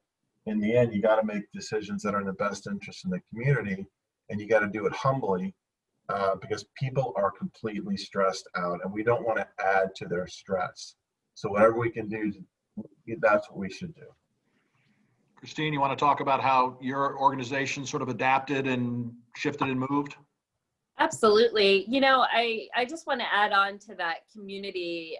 in the end, you got to make decisions that are in the best interest in the community, and you got to do it humbly because people are completely stressed out and we don't want to add to their stress. So whatever we can do, that's what we should do. Christine, you want to talk about how your organization sort of adapted and shifted and moved? Absolutely. You know, I just want to add on to that community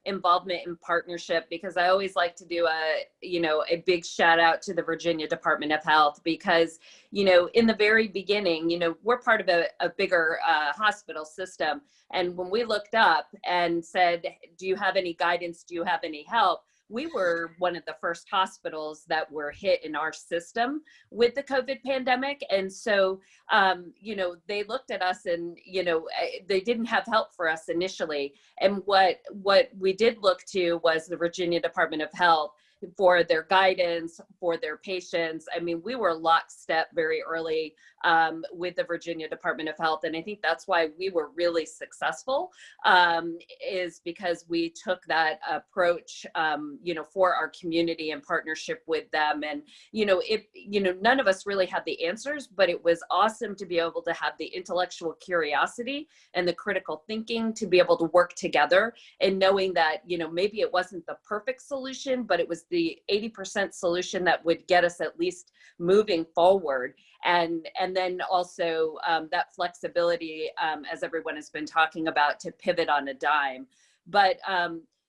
involvement and partnership, because I always like to do a big shout out to the Virginia Department of Health, because, you know, in the very beginning, you know, we're part of a bigger hospital system. And when we looked up and said, do you have any guidance? Do you have any help? We were one of the first hospitals that were hit in our system with the COVID pandemic. And so, you know, they looked at us and, you know, they didn't have help for us initially. And what we did look to was the Virginia Department of Health for their guidance, for their patients. I mean, we were lockstep very early with the Virginia Department of Health. And I think that's why we were really successful, is because we took that approach, you know, for our community in partnership with them. And, you know, none of us really had the answers, but it was awesome to be able to have the intellectual curiosity and the critical thinking to be able to work together, and knowing that, you know, maybe it wasn't the perfect solution, but it was the 80% solution that would get us at least moving forward. And then also that flexibility, as everyone has been talking about, to pivot on a dime. But,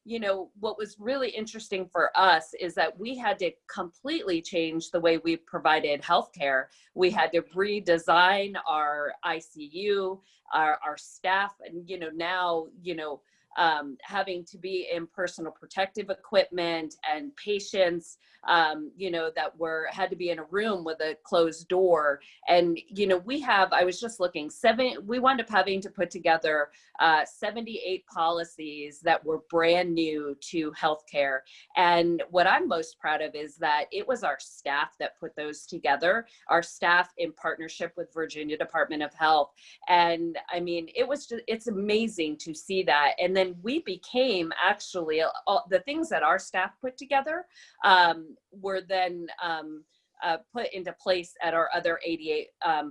you know, what was really interesting for us is that we had to completely change the way we provided healthcare. We had to redesign our ICU, our staff, and, you know, now, you know, having to be in personal protective equipment and patients, you know, that had to be in a room with a closed door. And, you know, I was just looking, we wound up having to put together 78 policies that were brand new to healthcare. And what I'm most proud of is that it was our staff that put those together, our staff in partnership with Virginia Department of Health. And I mean, it's amazing to see that. And then And we became actually, the things that our staff put together were then put into place at our other 88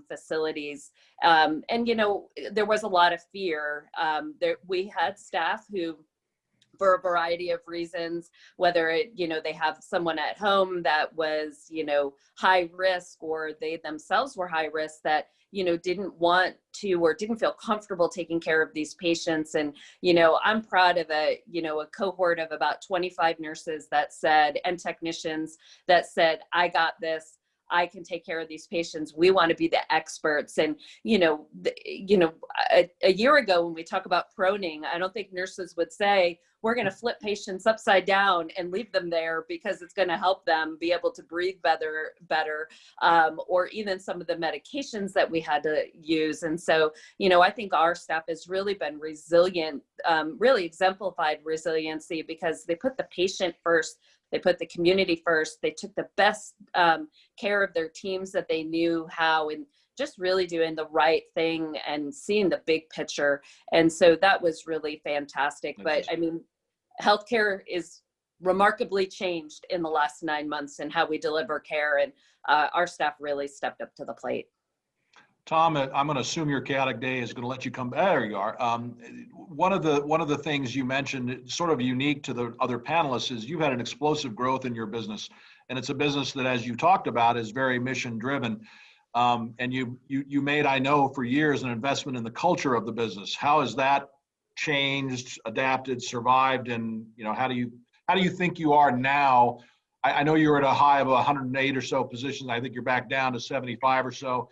facilities. And, you know, there was a lot of fear. We had staff who, for a variety of reasons, whether it, you know, they have someone at home that was, you know, high risk, or they themselves were high risk, that, you know, didn't want to or didn't feel comfortable taking care of these patients. And, you know, I'm proud of a cohort of about 25 nurses that said, and technicians that said, I got this. I can take care of these patients. We want to be the experts. And, you know, a year ago when we talk about proning, I don't think nurses would say, we're going to flip patients upside down and leave them there because it's going to help them be able to breathe better, or even some of the medications that we had to use. And so, you know, I think our staff has really been resilient, really exemplified resiliency, because they put the patient first. They put the community first. They took the best care of their teams that they knew how, and just really doing the right thing and seeing the big picture. And so that was really fantastic. But I mean, healthcare is remarkably changed in the last 9 months in how we deliver care, and our staff really stepped up to the plate. Tom, I'm going to assume your chaotic day is going to let you come. There you are. One of the things you mentioned, sort of unique to the other panelists, is you've had an explosive growth in your business, and it's a business that, as you talked about, is very mission driven. And you made, I know, for years an investment in the culture of the business. How has that changed, adapted, survived, and, you know, how do you think you are now? I know you're at a high of 108 or so positions. I think you're back down to 75 or so.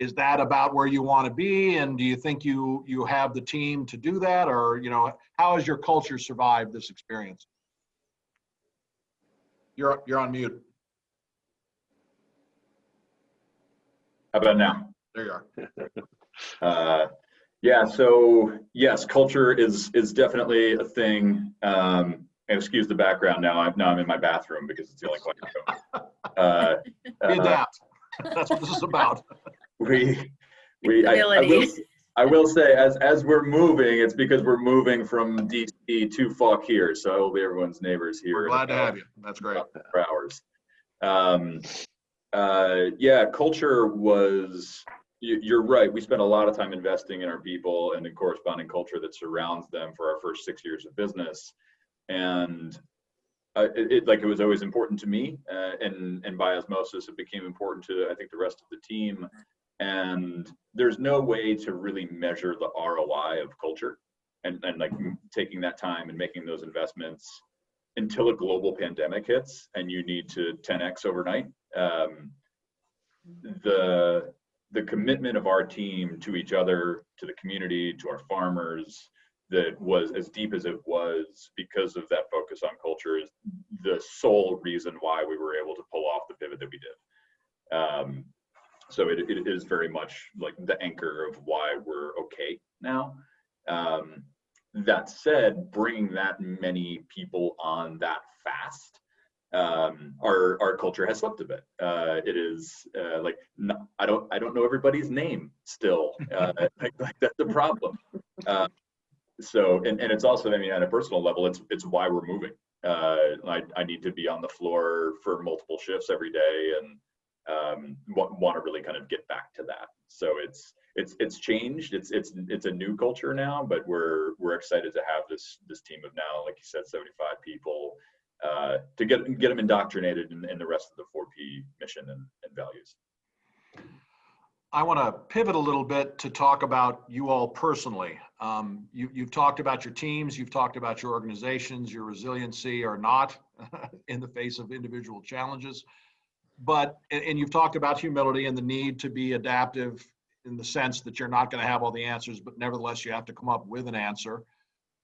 Is that about where you want to be? And do you think you have the team to do that? Or, you know, how has your culture survived this experience? You're on mute. How about now? There you are. Yeah, so yes, culture is definitely a thing. And excuse the background now. I'm in my bathroom because it's the only quiet room. We adapt. That's what this is about. I will say, as we're moving, it's because we're moving from DC to Fauquier, so I will be everyone's neighbors here. We're glad to have you. That's great. For hours. Yeah, culture was, you're right. We spent a lot of time investing in our people and the corresponding culture that surrounds them for our first 6 years of business. And it was always important to me, and by osmosis, it became important to, I think, the rest of the team. And there's no way to really measure the ROI of culture and like taking that time and making those investments until a global pandemic hits and you need to 10x overnight. The commitment of our team to each other, to the community, to our farmers, that was as deep as it was because of that focus on culture, is the sole reason why we were able to pull off the pivot that we did. So it is very much like the anchor of why we're okay now. That said, bringing that many people on that fast, our culture has slipped a bit. It is I don't know everybody's name still. Like that's a problem. So and it's also, I mean, at a personal level, it's why we're moving. I need to be on the floor for multiple shifts every day, and want to really kind of get back to that. So it's changed. It's a new culture now, but we're excited to have this team of now, like you said, 75 people, to get them indoctrinated in the rest of the 4P mission and values. I want to pivot a little bit to talk about you all personally. You've talked about your teams, you've talked about your organizations, your resiliency or not in the face of individual challenges. And you've talked about humility and the need to be adaptive in the sense that you're not going to have all the answers, but nevertheless, you have to come up with an answer.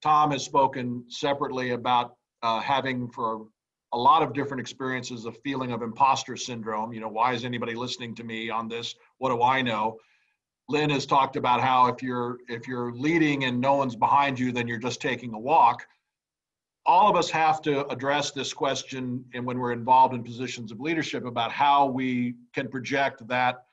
Tom has spoken separately about having, for a lot of different experiences, a feeling of imposter syndrome. You know, why is anybody listening to me on this? What do I know? Lynne has talked about how if you're leading and no one's behind you, then you're just taking a walk. All of us have to address this question, and when we're involved in positions of leadership, about how we can project that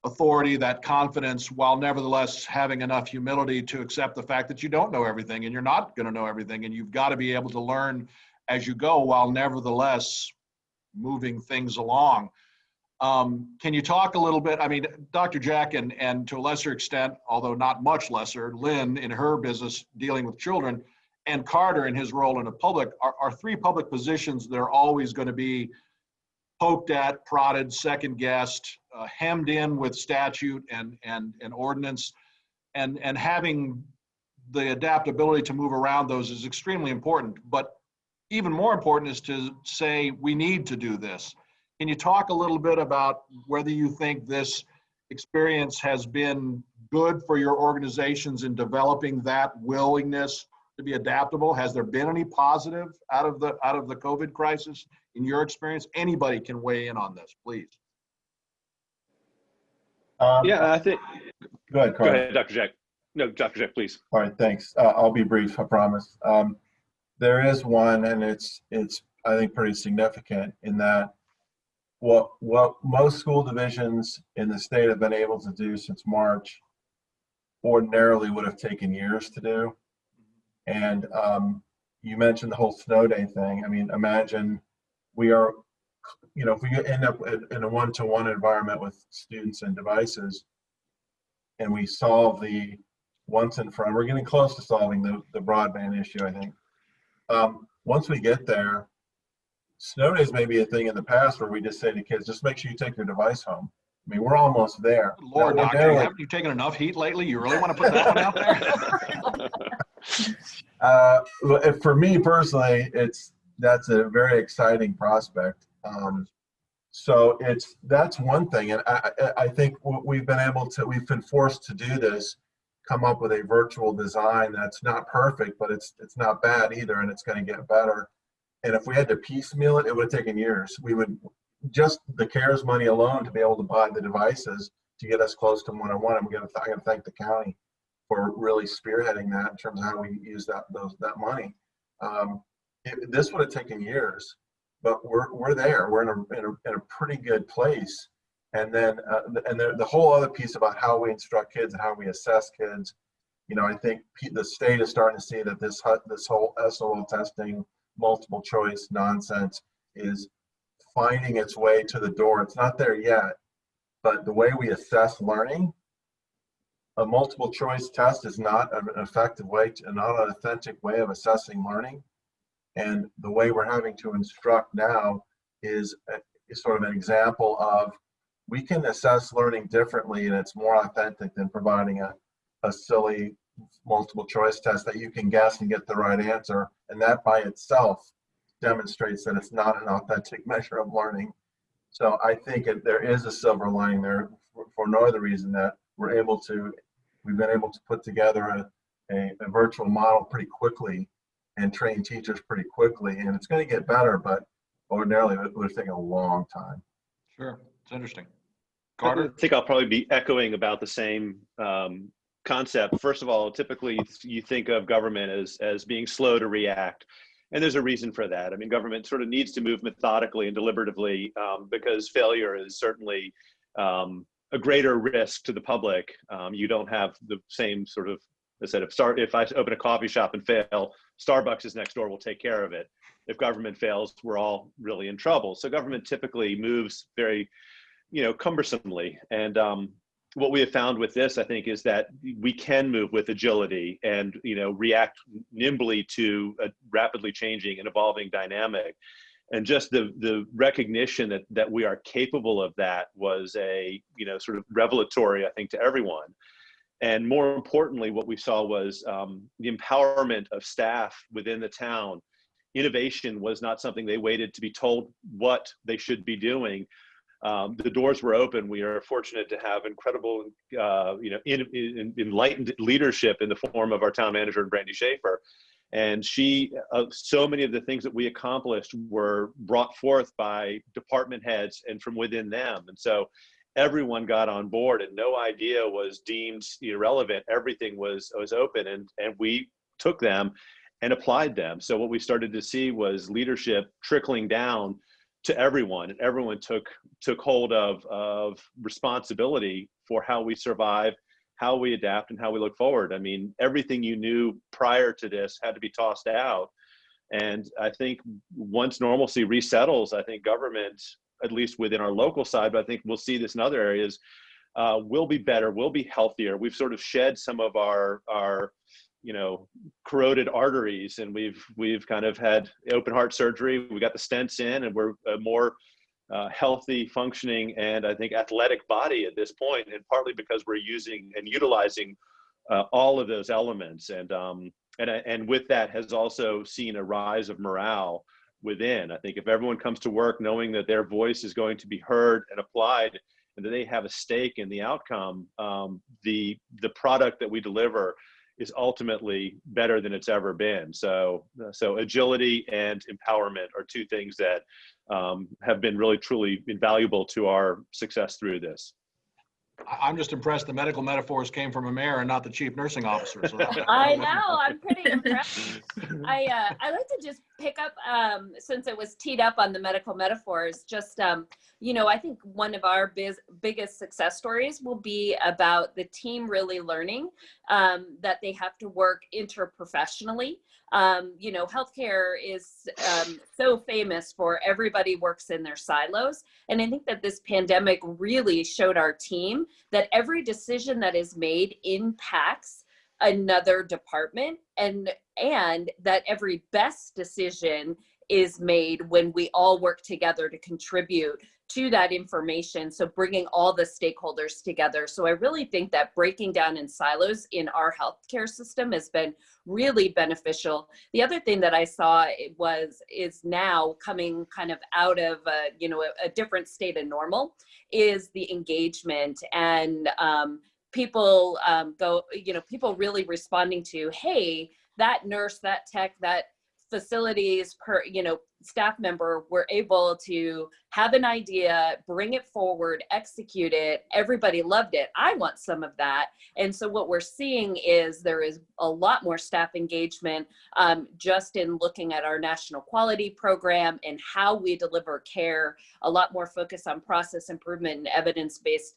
authority, that confidence, while nevertheless having enough humility to accept the fact that you don't know everything and you're not going to know everything, and you've got to be able to learn as you go while nevertheless moving things along. Can you talk a little bit? I mean, Dr. Jeck and to a lesser extent, although not much lesser, Lynne in her business dealing with children, and Carter in his role in the public are three public positions that are always going to be poked at, prodded, second guessed, hemmed in with statute and ordinance, and having the adaptability to move around those is extremely important. But even more important is to say we need to do this. Can you talk a little bit about whether you think this experience has been good for your organizations in developing that willingness to be adaptable? Has there been any positive out of the COVID crisis in your experience? Anybody can weigh in on this, please. Yeah, I think. Go ahead, Carter. Go ahead, Dr. Jeck. No, Dr. Jeck, please. All right, thanks. I'll be brief, I promise. There is one, and it's I think pretty significant in that what most school divisions in the state have been able to do since March ordinarily would have taken years to do. And you mentioned the whole snow day thing. I mean, imagine we are, if we end up in a one-to-one environment with students and devices, and we solve the once and for all, we're getting close to solving the broadband issue, I think. Once we get there, snow days may be a thing in the past where we just say to kids, just make sure you take your device home. I mean, we're almost there. Lord, Doctor, haven't you taken enough heat lately? You really want to put that one out there? For me personally, that's a very exciting prospect. So that's one thing, and I think we've been forced to do this, come up with a virtual design that's not perfect, but it's not bad either, and it's going to get better. And if we had to piecemeal it, it would have taken years. We would just the CARES money alone to be able to buy the devices to get us close to one-on-one. I'm going to thank the county for really spearheading that in terms of how we use that money. This would have taken years, but we're there. We're in a pretty good place. And then the whole other piece about how we instruct kids and how we assess kids, I think the state is starting to see that this whole SOL testing, multiple choice nonsense is finding its way to the door. It's not there yet, but the way we assess learning, a multiple choice test is not an effective way, not an authentic way of assessing learning. And the way we're having to instruct now is sort of an example of we can assess learning differently, and it's more authentic than providing a silly multiple choice test that you can guess and get the right answer. And that by itself demonstrates that it's not an authentic measure of learning. So I think there is a silver lining there for no other reason that we've been able to put together a virtual model pretty quickly and train teachers pretty quickly. And it's going to get better, but ordinarily it would have taken a long time. Sure, it's interesting. Carter? I think I'll probably be echoing about the same concept. First of all, typically you think of government as being slow to react. And there's a reason for that. I mean, government sort of needs to move methodically and deliberatively because failure is certainly a greater risk to the public. You don't have the same sort of, if I open a coffee shop and fail, Starbucks is next door, will take care of it. If government fails, we're all really in trouble. So government typically moves very, cumbersomely. And what we have found with this, I think, is that we can move with agility and, react nimbly to a rapidly changing and evolving dynamic. And just the recognition that we are capable of that was a, sort of revelatory, I think, to everyone. And more importantly, what we saw was the empowerment of staff within the town. Innovation was not something they waited to be told what they should be doing. The doors were open. We are fortunate to have incredible, enlightened leadership in the form of our town manager, Brandy Schaefer. And so many of the things that we accomplished were brought forth by department heads and from within them. And so everyone got on board and no idea was deemed irrelevant. Everything was open and we took them and applied them. So what we started to see was leadership trickling down to everyone, and everyone took hold of responsibility for how we survive, how we adapt, and how we look forward. I mean, everything you knew prior to this had to be tossed out. And I think once normalcy resettles, I think government, at least within our local side, but I think we'll see this in other areas, will be better, will be healthier. We've sort of shed some of our corroded arteries, and we've kind of had open heart surgery. We got the stents in, and we're a more healthy, functioning, and I think athletic body at this point, and partly because we're using and utilizing all of those elements. And with that has also seen a rise of morale within. I think if everyone comes to work knowing that their voice is going to be heard and applied, and that they have a stake in the outcome, the product that we deliver is ultimately better than it's ever been. So agility and empowerment are two things that have been really, truly invaluable to our success through this. I'm just impressed the medical metaphors came from a mayor and not the chief nursing officer. So I know, I'm pretty impressed. I like to just pick up, since it was teed up on the medical metaphors, just, I think one of our biggest success stories will be about the team really learning that they have to work interprofessionally. Healthcare is so famous for everybody works in their silos. And I think that this pandemic really showed our team that every decision that is made impacts another department, and that every best decision is made when we all work together to contribute to that information. So bringing all the stakeholders together. So I really think that breaking down in silos in our healthcare system has been really beneficial. The other thing that I saw is now coming kind of out of a different state of normal is the engagement and people people really responding to, hey, that nurse, that tech, that facilities staff member were able to have an idea, bring it forward, execute it. Everybody loved it. I want some of that. And so what we're seeing is there is a lot more staff engagement just in looking at our national quality program and how we deliver care, a lot more focus on process improvement and evidence-based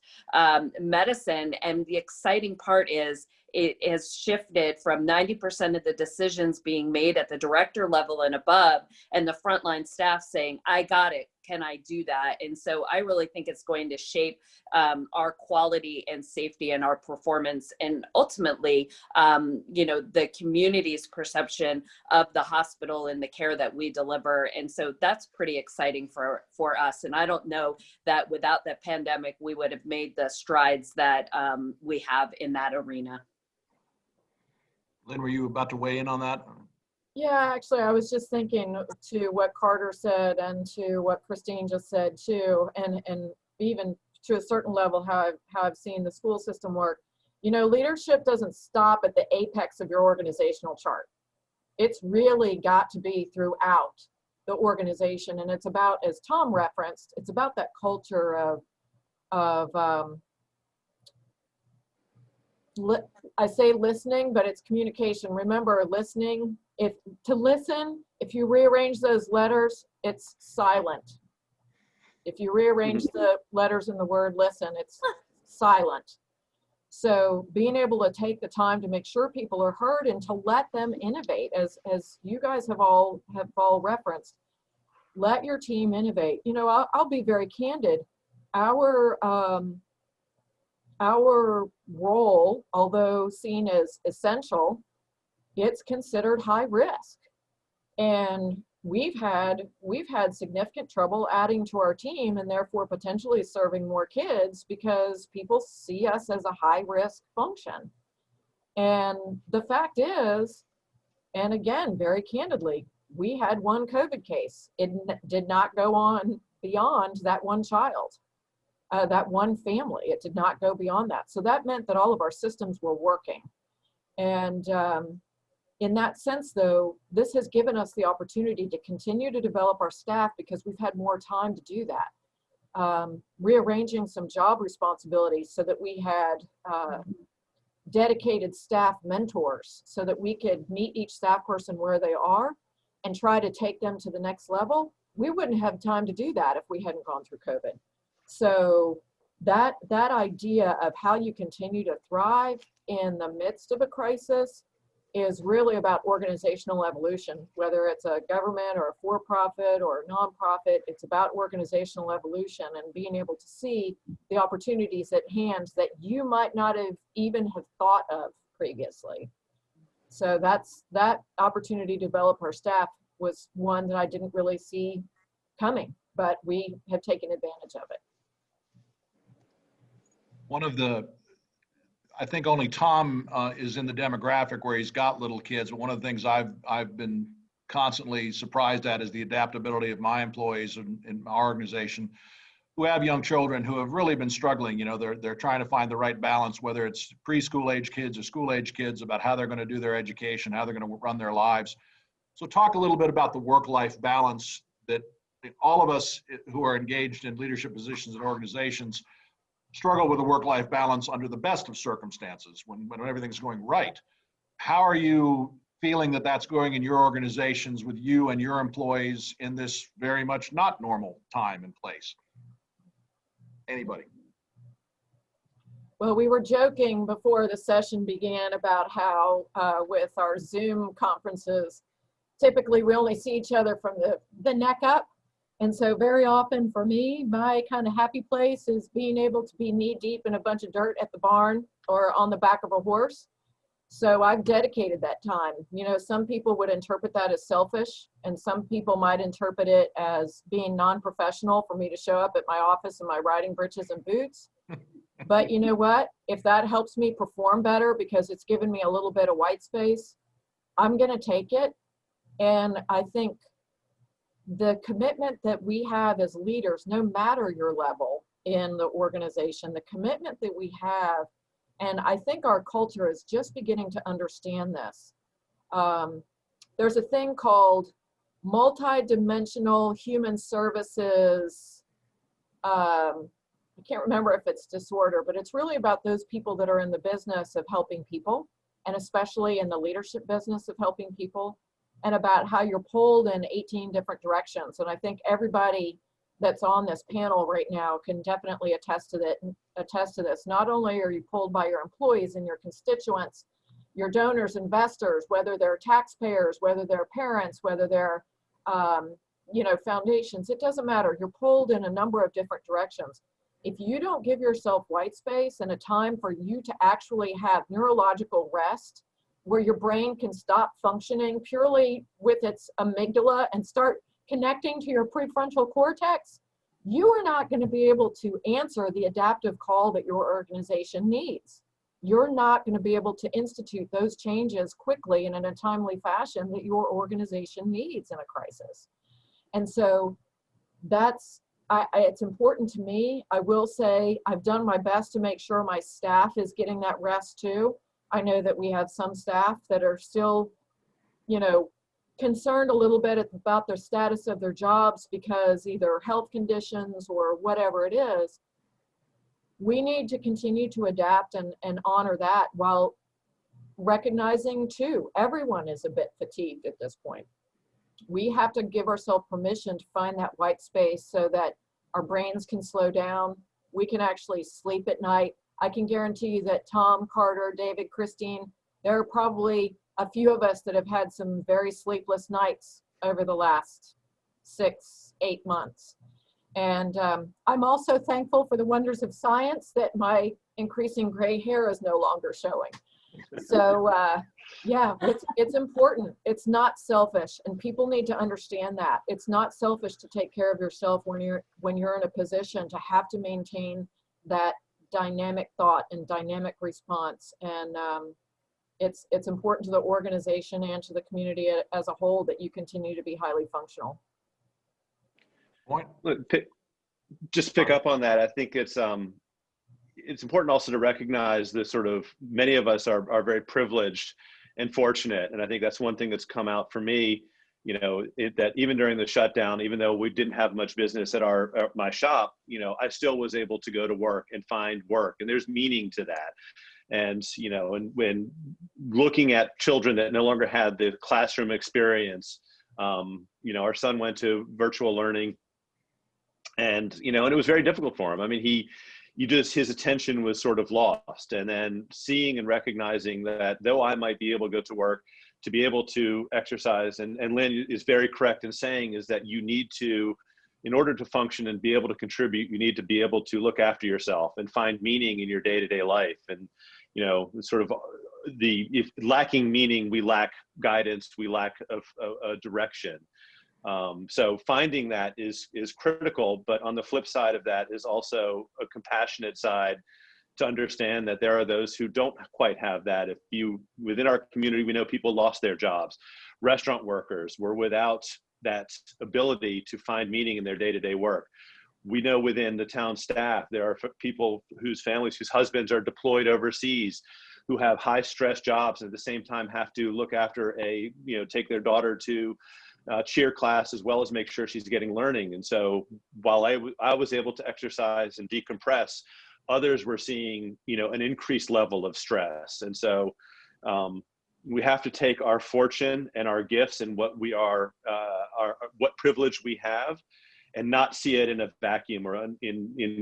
medicine. And the exciting part is it has shifted from 90% of the decisions being made at the director level and above, and the frontline staff saying, I got it, can I do that? And so I really think it's going to shape our quality and safety and our performance, and ultimately, the community's perception of the hospital and the care that we deliver. And so that's pretty exciting for us. And I don't know that without the pandemic, we would have made the strides that we have in that arena. Lynn, were you about to weigh in on that? Yeah, actually, I was just thinking to what Carter said and to what Christine just said too, and even to a certain level how I've seen the school system work. Leadership doesn't stop at the apex of your organizational chart. It's really got to be throughout the organization, and it's about, as Tom referenced, it's about that culture of I say listening, but it's communication. Remember, listening, if you rearrange those letters, it's silent. If you rearrange the letters in the word listen, it's silent. So being able to take the time to make sure people are heard and to let them innovate, as you guys have all referenced, let your team innovate. I'll be very candid. Our role, although seen as essential, it's considered high risk. And we've had significant trouble adding to our team and therefore potentially serving more kids because people see us as a high risk function. And the fact is, and again, very candidly, we had one COVID case. It did not go on beyond that one child. That one family. It did not go beyond that. So that meant that all of our systems were working. And in that sense, though, this has given us the opportunity to continue to develop our staff because we've had more time to do that. Rearranging some job responsibilities so that we had dedicated staff mentors so that we could meet each staff person where they are and try to take them to the next level. we wouldn't have time to do that if we hadn't gone through COVID. So that idea of how you continue to thrive in the midst of a crisis is really about organizational evolution, whether it's a government or a for-profit or a nonprofit. It's about organizational evolution and being able to see the opportunities at hand that you might not have even have thought of previously. So that opportunity to develop our staff was one that I didn't really see coming, but we have taken advantage of it. One of the, I think only Tom is in the demographic where he's got little kids, but one of the things I've been constantly surprised at is the adaptability of my employees in our organization who have young children who have really been struggling. You know, they're trying to find the right balance, whether it's preschool age kids or school age kids, about how they're going to do their education, how they're going to run their lives. So talk a little bit about the work-life balance that all of us who are engaged in leadership positions in organizations struggle with a work-life balance under the best of circumstances when everything's going right. How are you feeling that that's going in your organizations with you and your employees in this very much not normal time and place? Anybody? Well, we were joking before the session began about how with our Zoom conferences, typically we only see each other from the neck up. And so very often for me, my kind of happy place is being able to be knee deep in a bunch of dirt at the barn or on the back of a horse. So I've dedicated that time. You know, some people would interpret that as selfish, and some people might interpret it as being non-professional for me to show up at my office in my riding breeches and boots. But you know what? If that helps me perform better because it's given me a little bit of white space, I'm going to take it. And I think the commitment that we have as leaders, no matter your level in the organization, the commitment that we have, and I think our culture is just beginning to understand this. There's a thing called multi-dimensional human services. I can't remember if it's disorder, but it's really about those people that are in the business of helping people, and especially in the leadership business of helping people, and about how you're pulled in 18 different directions. And I think everybody that's on this panel right now can definitely attest to this. Not only are you pulled by your employees and your constituents, your donors, investors, whether they're taxpayers, whether they're parents, whether they're foundations, it doesn't matter. You're pulled in a number of different directions. If you don't give yourself white space and a time for you to actually have neurological rest, where your brain can stop functioning purely with its amygdala and start connecting to your prefrontal cortex, you are not going to be able to answer the adaptive call that your organization needs. You're not going to be able to institute those changes quickly and in a timely fashion that your organization needs in a crisis. And so it's important to me. I will say I've done my best to make sure my staff is getting that rest too. I know that we have some staff that are still, concerned a little bit about their status of their jobs because either health conditions or whatever it is. We need to continue to adapt and honor that while recognizing too, everyone is a bit fatigued at this point. We have to give ourselves permission to find that white space so that our brains can slow down. We can actually sleep at night. I can guarantee you that Tom, Carter, David, Christine, there are probably a few of us that have had some very sleepless nights over the last 6-8 months. And I'm also thankful for the wonders of science that my increasing gray hair is no longer showing. So yeah, it's important. It's not selfish, and people need to understand that. It's not selfish to take care of yourself when you're in a position to have to maintain that dynamic thought and dynamic response. And it's important to the organization and to the community as a whole that you continue to be highly functional. Point. Look, just pick up on that. I think it's important also to recognize that sort of many of us are very privileged and fortunate. And I think that's one thing that's come out for me, that even during the shutdown, even though we didn't have much business at my shop, I still was able to go to work and find work, and there's meaning to that. And, and when looking at children that no longer had the classroom experience You know, our son went to virtual learning, and, you know, and it was very difficult for him. I mean, his attention was sort of lost. And then seeing and recognizing that though I might be able to go to work, to be able to exercise, and Lynn is very correct in saying, is that you need to, in order to function and be able to contribute, you need to be able to look after yourself and find meaning in your day-to-day life. And, you know, sort of if lacking meaning, we lack guidance, we lack a direction. So finding that is critical, but on the flip side of that is also a compassionate side to understand that there are those who don't quite have that. Within our community, we know people lost their jobs. Restaurant workers were without that ability to find meaning in their day-to-day work. We know within the town staff, there are people whose families, whose husbands are deployed overseas, who have high stress jobs and at the same time have to look after take their daughter to cheer class as well as make sure she's getting learning. And so while I was able to exercise and decompress, others were seeing, you know, an increased level of stress. And so we have to take our fortune and our gifts and what we are, what privilege we have, and not see it in a vacuum or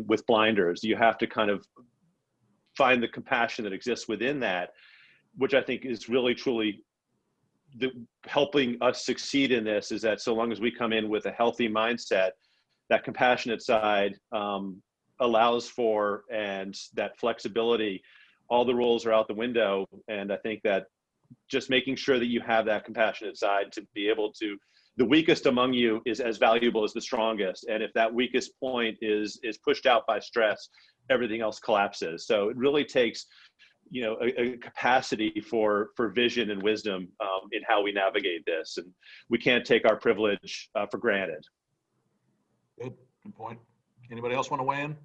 with blinders. You have to kind of find the compassion that exists within that, which I think is really truly helping us succeed in this, is that so long as we come in with a healthy mindset, that compassionate side allows for, and that flexibility, all the rules are out the window. And I think that just making sure that you have that compassionate side to be able to, the weakest among you is as valuable as the strongest. And if that weakest point is pushed out by stress, everything else collapses. So it really takes, you know, a capacity for vision and wisdom in how we navigate this. And we can't take our privilege for granted. Good point. Anybody else want to weigh in?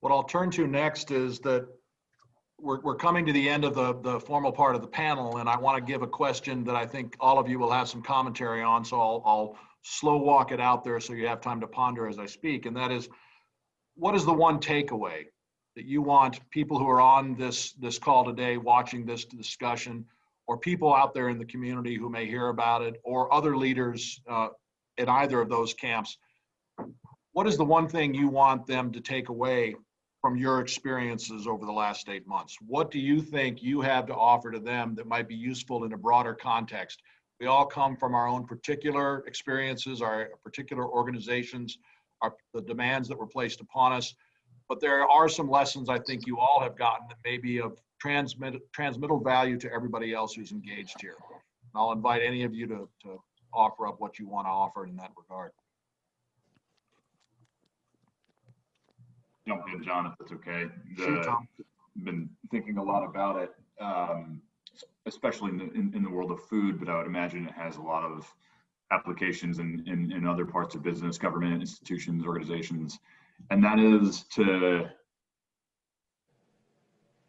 What I'll turn to next is that we're coming to the end of the formal part of the panel, and I want to give a question that I think all of you will have some commentary on, so I'll slow walk it out there so you have time to ponder as I speak, and that is, what is the one takeaway that you want people who are on this call today, watching this discussion, or people out there in the community who may hear about it, or other leaders in either of those camps, what is the one thing you want them to take away from your experiences over the last 8 months? What do you think you have to offer to them that might be useful in a broader context? We all come from our own particular experiences, our particular organizations, the demands that were placed upon us. But there are some lessons I think you all have gotten that may be of transmittal value to everybody else who's engaged here. And I'll invite any of you to offer up what you want to offer in that regard. Jump in, John, if that's okay. Sure, Tom. Been thinking a lot about it, especially in the world of food, but I would imagine it has a lot of applications in other parts of business, government, institutions, organizations. And that is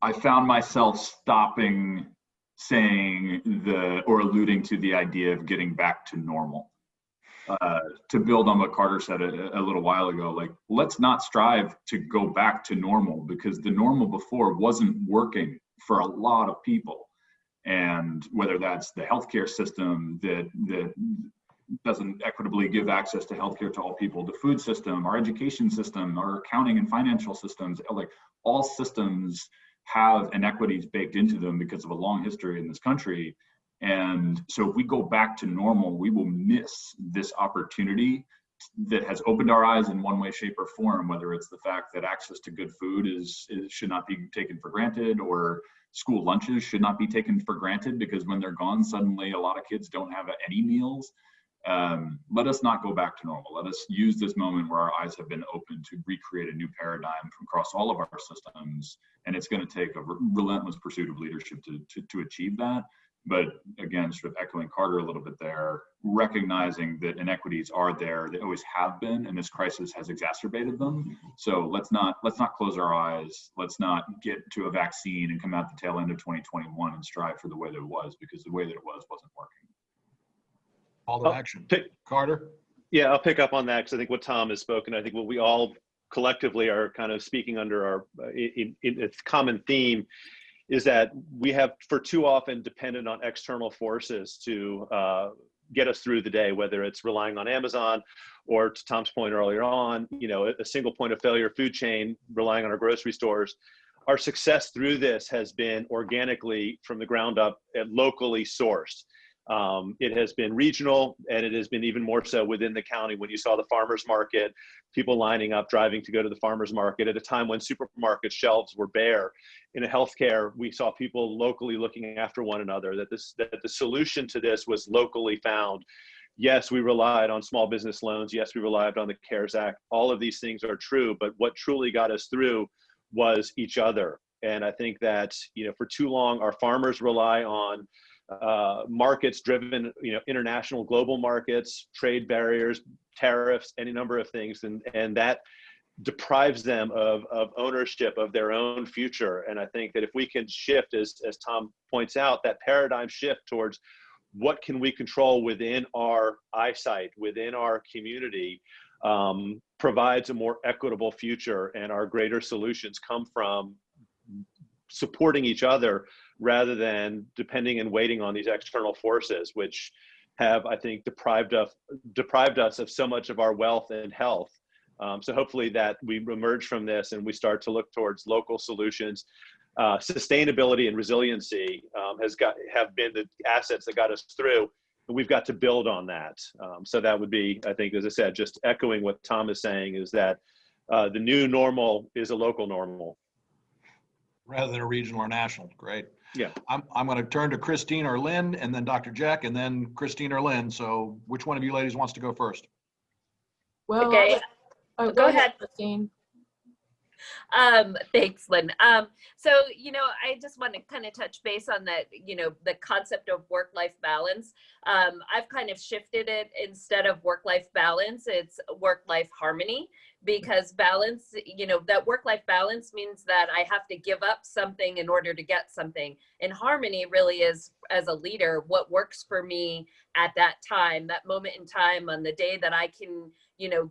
I found myself stopping saying or alluding to the idea of getting back to normal. To build on what Carter said a little while ago, like, let's not strive to go back to normal, because the normal before wasn't working for a lot of people. And whether that's the healthcare system that doesn't equitably give access to healthcare to all people, the food system, our education system, our accounting and financial systems, like all systems have inequities baked into them because of a long history in this country. And so if we go back to normal, we will miss this opportunity that has opened our eyes in one way, shape, or form, whether it's the fact that access to good food should not be taken for granted, or school lunches should not be taken for granted, because when they're gone, suddenly a lot of kids don't have any meals. Let us not go back to normal. Let us use this moment where our eyes have been opened to recreate a new paradigm from across all of our systems. And it's going to take a relentless pursuit of leadership to achieve that. But again, sort of echoing Carter a little bit there, recognizing that inequities are there, they always have been, and this crisis has exacerbated them. So let's not close our eyes. Let's not get to a vaccine and come out the tail end of 2021 and strive for the way that it was, because the way that it wasn't working. Call to action. Carter? Yeah, I'll pick up on that, because I think what Tom has spoken, I think what we all collectively are kind of speaking under our its common theme is that we have for too often depended on external forces to get us through the day, whether it's relying on Amazon or, to Tom's point earlier on, a single point of failure food chain, relying on our grocery stores. Our success through this has been organically from the ground up and locally sourced. It has been regional, and it has been even more so within the county. When you saw the farmers market, people lining up, driving to go to the farmers market at a time when supermarket shelves were bare. In healthcare, we saw people locally looking after one another, that the solution to this was locally found. Yes, we relied on small business loans. Yes, we relied on the CARES Act. All of these things are true, but what truly got us through was each other. And I think that, for too long, our farmers rely on markets driven, international, global markets, trade barriers, tariffs, any number of things. And that deprives them of ownership of their own future. And I think that if we can shift, as Tom points out, that paradigm shift towards what can we control within our eyesight, within our community, provides a more equitable future, and our greater solutions come from supporting each other rather than depending and waiting on these external forces, which have, I think, deprived us of so much of our wealth and health. So hopefully that we emerge from this and we start to look towards local solutions. Sustainability and resiliency have been the assets that got us through, and we've got to build on that. So that would be, I think, as I said, just echoing what Tom is saying, is that the new normal is a local normal. Rather than a regional or national. Great. Yeah. I'm going to turn to Christine or Lynn, and then Dr. Jeck, and then Christine or Lynn. So which one of you ladies wants to go first? Well, Okay. go ahead. ahead, Christine. Thanks, Lynn. So, I just want to kind of touch base on that, the concept of work-life balance. I've kind of shifted it. Instead of work-life balance, it's work-life harmony, because balance, that work-life balance means that I have to give up something in order to get something. And harmony really is, as a leader, what works for me at that time, that moment in time on the day that I can,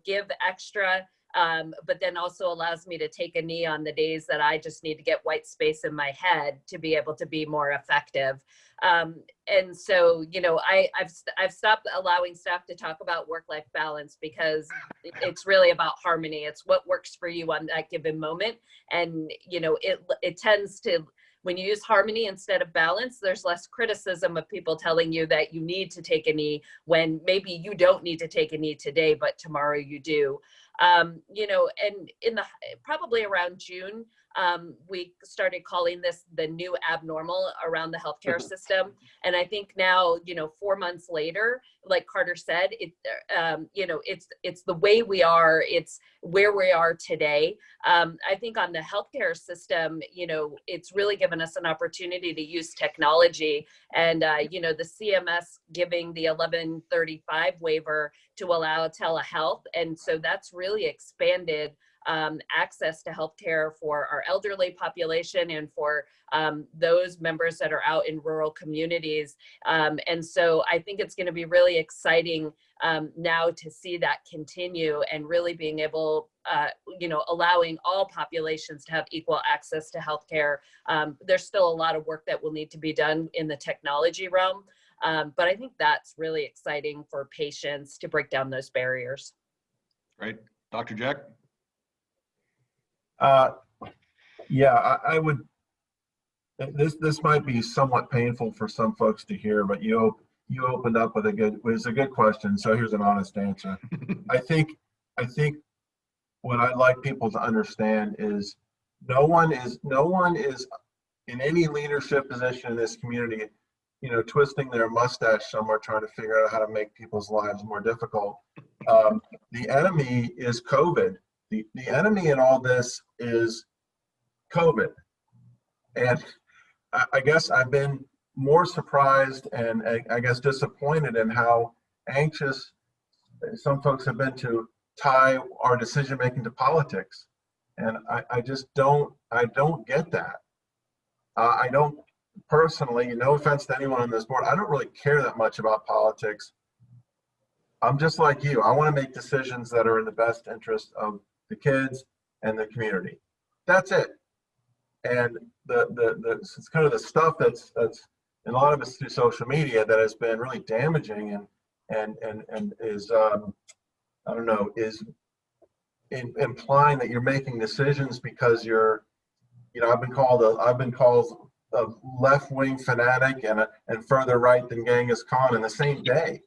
give extra, but then also allows me to take a knee on the days that I just need to get white space in my head to be able to be more effective. And so, I've stopped allowing staff to talk about work-life balance, because it's really about harmony. It's what works for you on that given moment. And, it tends to, when you use harmony instead of balance, there's less criticism of people telling you that you need to take a knee when maybe you don't need to take a knee today, but tomorrow you do. And in probably around June, we started calling this the new abnormal around the healthcare system. And I think now, 4 months later, like Carter said, it's the way we are, it's where we are today. I think on the healthcare system, it's really given us an opportunity to use technology, and, the CMS giving the 1135 waiver to allow telehealth. And so that's really expanded access to healthcare for our elderly population and for those members that are out in rural communities. And so I think it's going to be really exciting now to see that continue, and really being able, allowing all populations to have equal access to healthcare. There's still a lot of work that will need to be done in the technology realm. But I think that's really exciting for patients to break down those barriers. Great. Dr. Jeck? Yeah, I would, this might be somewhat painful for some folks to hear, but you opened up with it was a good question. So here's an honest answer. I think what I'd like people to understand is no one is in any leadership position in this community, twisting their mustache somewhere trying to figure out how to make people's lives more difficult. The enemy is COVID. The enemy in all this is COVID. And I guess I've been more surprised and I guess disappointed in how anxious some folks have been to tie our decision-making to politics. And I just don't get that. I don't personally, no offense to anyone on this board, I don't really care that much about politics. I'm just like you. I want to make decisions that are in the best interest of the kids and the community. That's it. And it's kind of the stuff that's and a lot of it's through social media that has been really damaging and is I don't know, is implying that you're making decisions because you're, you know, I've been called a left-wing fanatic and further right than Genghis Khan in the same day.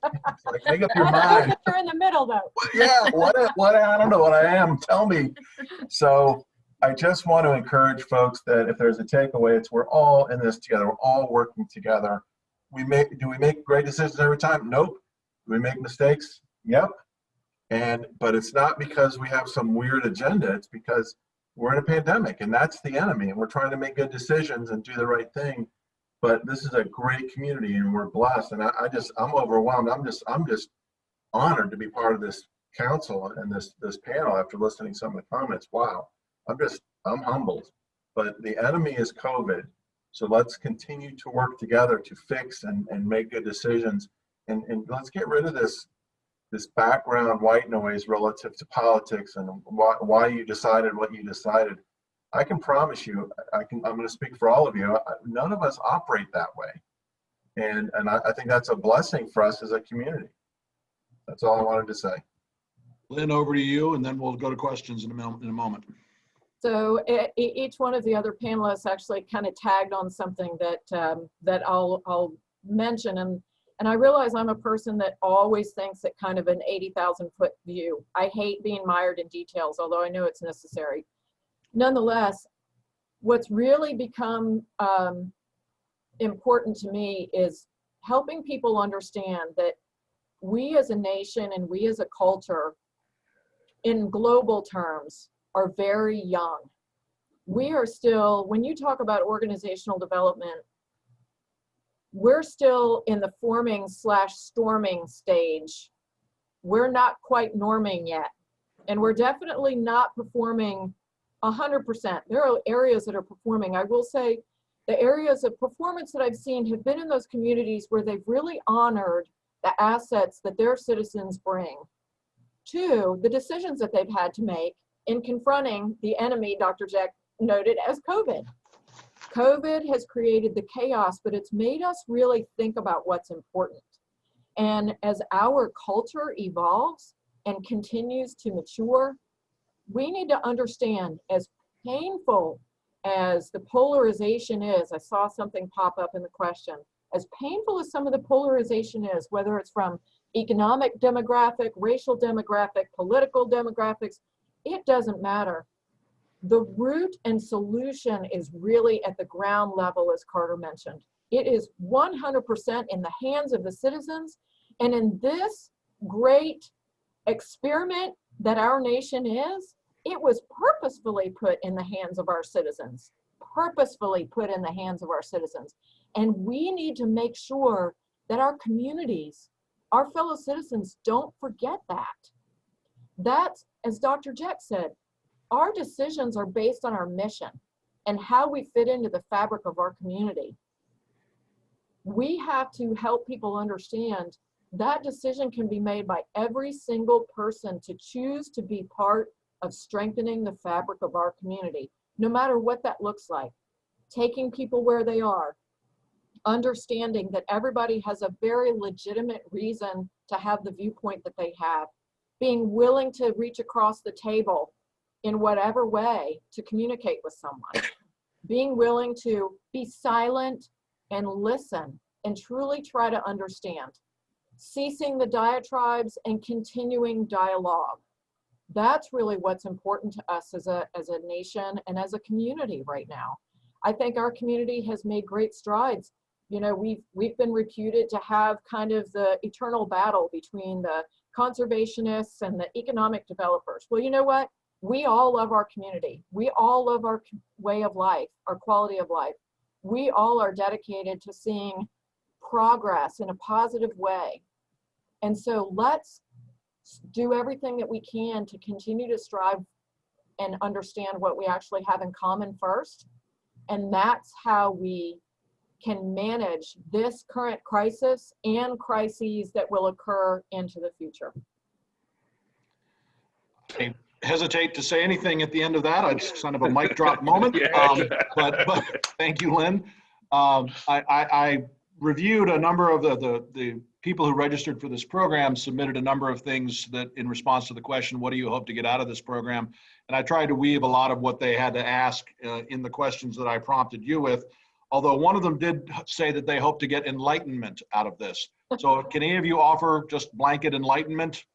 It's like, make up your mind. You're in the middle though. Yeah, what I don't know what I am. Tell me. So I just want to encourage folks that if there's a takeaway, it's we're all in this together. We're all working together. Do we make great decisions every time? Nope. Do we make mistakes? Yep. But it's not because we have some weird agenda. It's because we're in a pandemic and that's the enemy. And we're trying to make good decisions and do the right thing. But this is a great community and we're blessed. And I'm overwhelmed. I'm just honored to be part of this council and this panel after listening to some of the comments. Wow. I'm humbled. But the enemy is COVID. So let's continue to work together to fix and make good decisions. And let's get rid of this background white noise relative to politics and why you decided what you decided. I can promise you, I'm going to speak for all of you, none of us operate that way. And I think that's a blessing for us as a community. That's all I wanted to say. Lynn, over to you, and then we'll go to questions in a moment. So each one of the other panelists actually kind of tagged on something that I'll mention. And I realize I'm a person that always thinks at kind of an 80,000-foot view. I hate being mired in details, although I know it's necessary. Nonetheless, what's really become important to me is helping people understand that we as a nation and we as a culture, in global terms, are very young. We are still, when you talk about organizational development, we're still in the forming/storming stage. We're not quite norming yet. And we're definitely not performing 100%. There are areas that are performing. I will say the areas of performance that I've seen have been in those communities where they've really honored the assets that their citizens bring to the decisions that they've had to make in confronting the enemy Dr. Jeck noted as COVID. COVID has created the chaos, but it's made us really think about what's important. And as our culture evolves and continues to mature, we need to understand, as painful as the polarization is, I saw something pop up in the question, as painful as some of the polarization is, whether it's from economic demographic, racial demographic, political demographics, it doesn't matter. The root and solution is really at the ground level, as Carter mentioned. It is 100% in the hands of the citizens. And in this great experiment that our nation is, it was purposefully put in the hands of our citizens, purposefully put in the hands of our citizens. And we need to make sure that our communities, our fellow citizens, don't forget that. That's, as Dr. Jeck said, our decisions are based on our mission and how we fit into the fabric of our community. We have to help people understand that decision can be made by every single person to choose to be part of strengthening the fabric of our community, no matter what that looks like. Taking people where they are, understanding that everybody has a very legitimate reason to have the viewpoint that they have, being willing to reach across the table in whatever way to communicate with someone, being willing to be silent and listen and truly try to understand, ceasing the diatribes and continuing dialogue. That's really what's important to us as a nation and as a community right now. I think our community has made great strides. You know, we've been reputed to have kind of the eternal battle between the conservationists and the economic developers. Well, you know what? We all love our community. We all love our way of life, our quality of life. We all are dedicated to seeing progress in a positive way. And so let's do everything that we can to continue to strive and understand what we actually have in common first. And that's how we can manage this current crisis and crises that will occur into the future. Okay. hesitate to say anything at the end of that. It's kind of a mic drop moment. But thank you, Lynn. I reviewed a number of the people who registered for this program, submitted a number of things that in response to the question, what do you hope to get out of this program? And I tried to weave a lot of what they had to ask in the questions that I prompted you with, although one of them did say that they hope to get enlightenment out of this. So can any of you offer just blanket enlightenment?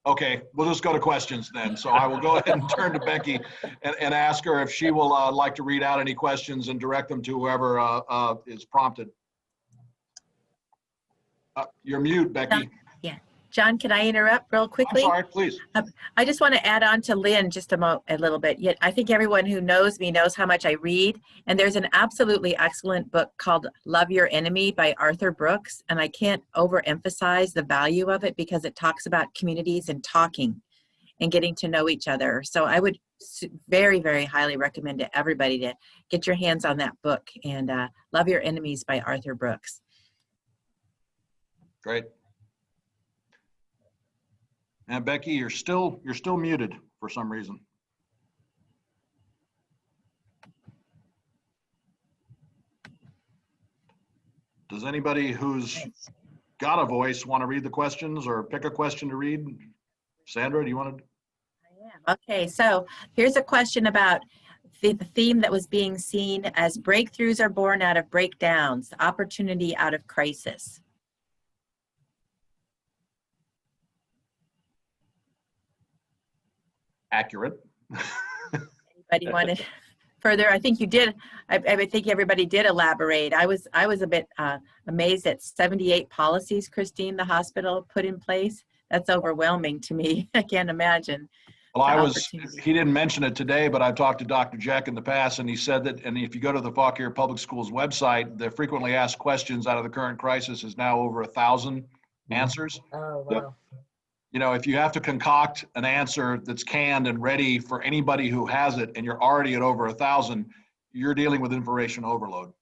Okay, we'll just go to questions then. So I will go ahead and turn to Becky and ask her if she will like to read out any questions and direct them to whoever is prompted. You're mute, Becky. Yeah. John, can I interrupt real quickly? I'm sorry, please. I just want to add on to Lynn just a little bit. Yet I think everyone who knows me knows how much I read. And there's an absolutely excellent book called Love Your Enemy by Arthur Brooks. And I can't overemphasize the value of it because it talks about communities and talking and getting to know each other. So I would very, very highly recommend to everybody to get your hands on that book. And Love Your Enemies by Arthur Brooks. Great. And Becky, you're still muted for some reason. Does anybody who's got a voice want to read the questions or pick a question to read? Sandra, do you want to? I am. Okay, so here's a question about the theme that was being seen as breakthroughs are born out of breakdowns, opportunity out of crisis. Accurate. Anybody want to further? I think you did. I think everybody did elaborate. I was a bit amazed at 78 policies, Christine, the hospital put in place. That's overwhelming to me. I can't imagine. Well, he didn't mention it today, but I've talked to Dr. Jeck in the past, and he said that, and if you go to the Fauquier Public Schools website, the frequently asked questions out of the current crisis is now over 1,000 answers. Oh, wow. You know, if you have to concoct an answer that's canned and ready for anybody who has it, and you're already at over 1,000, you're dealing with information overload.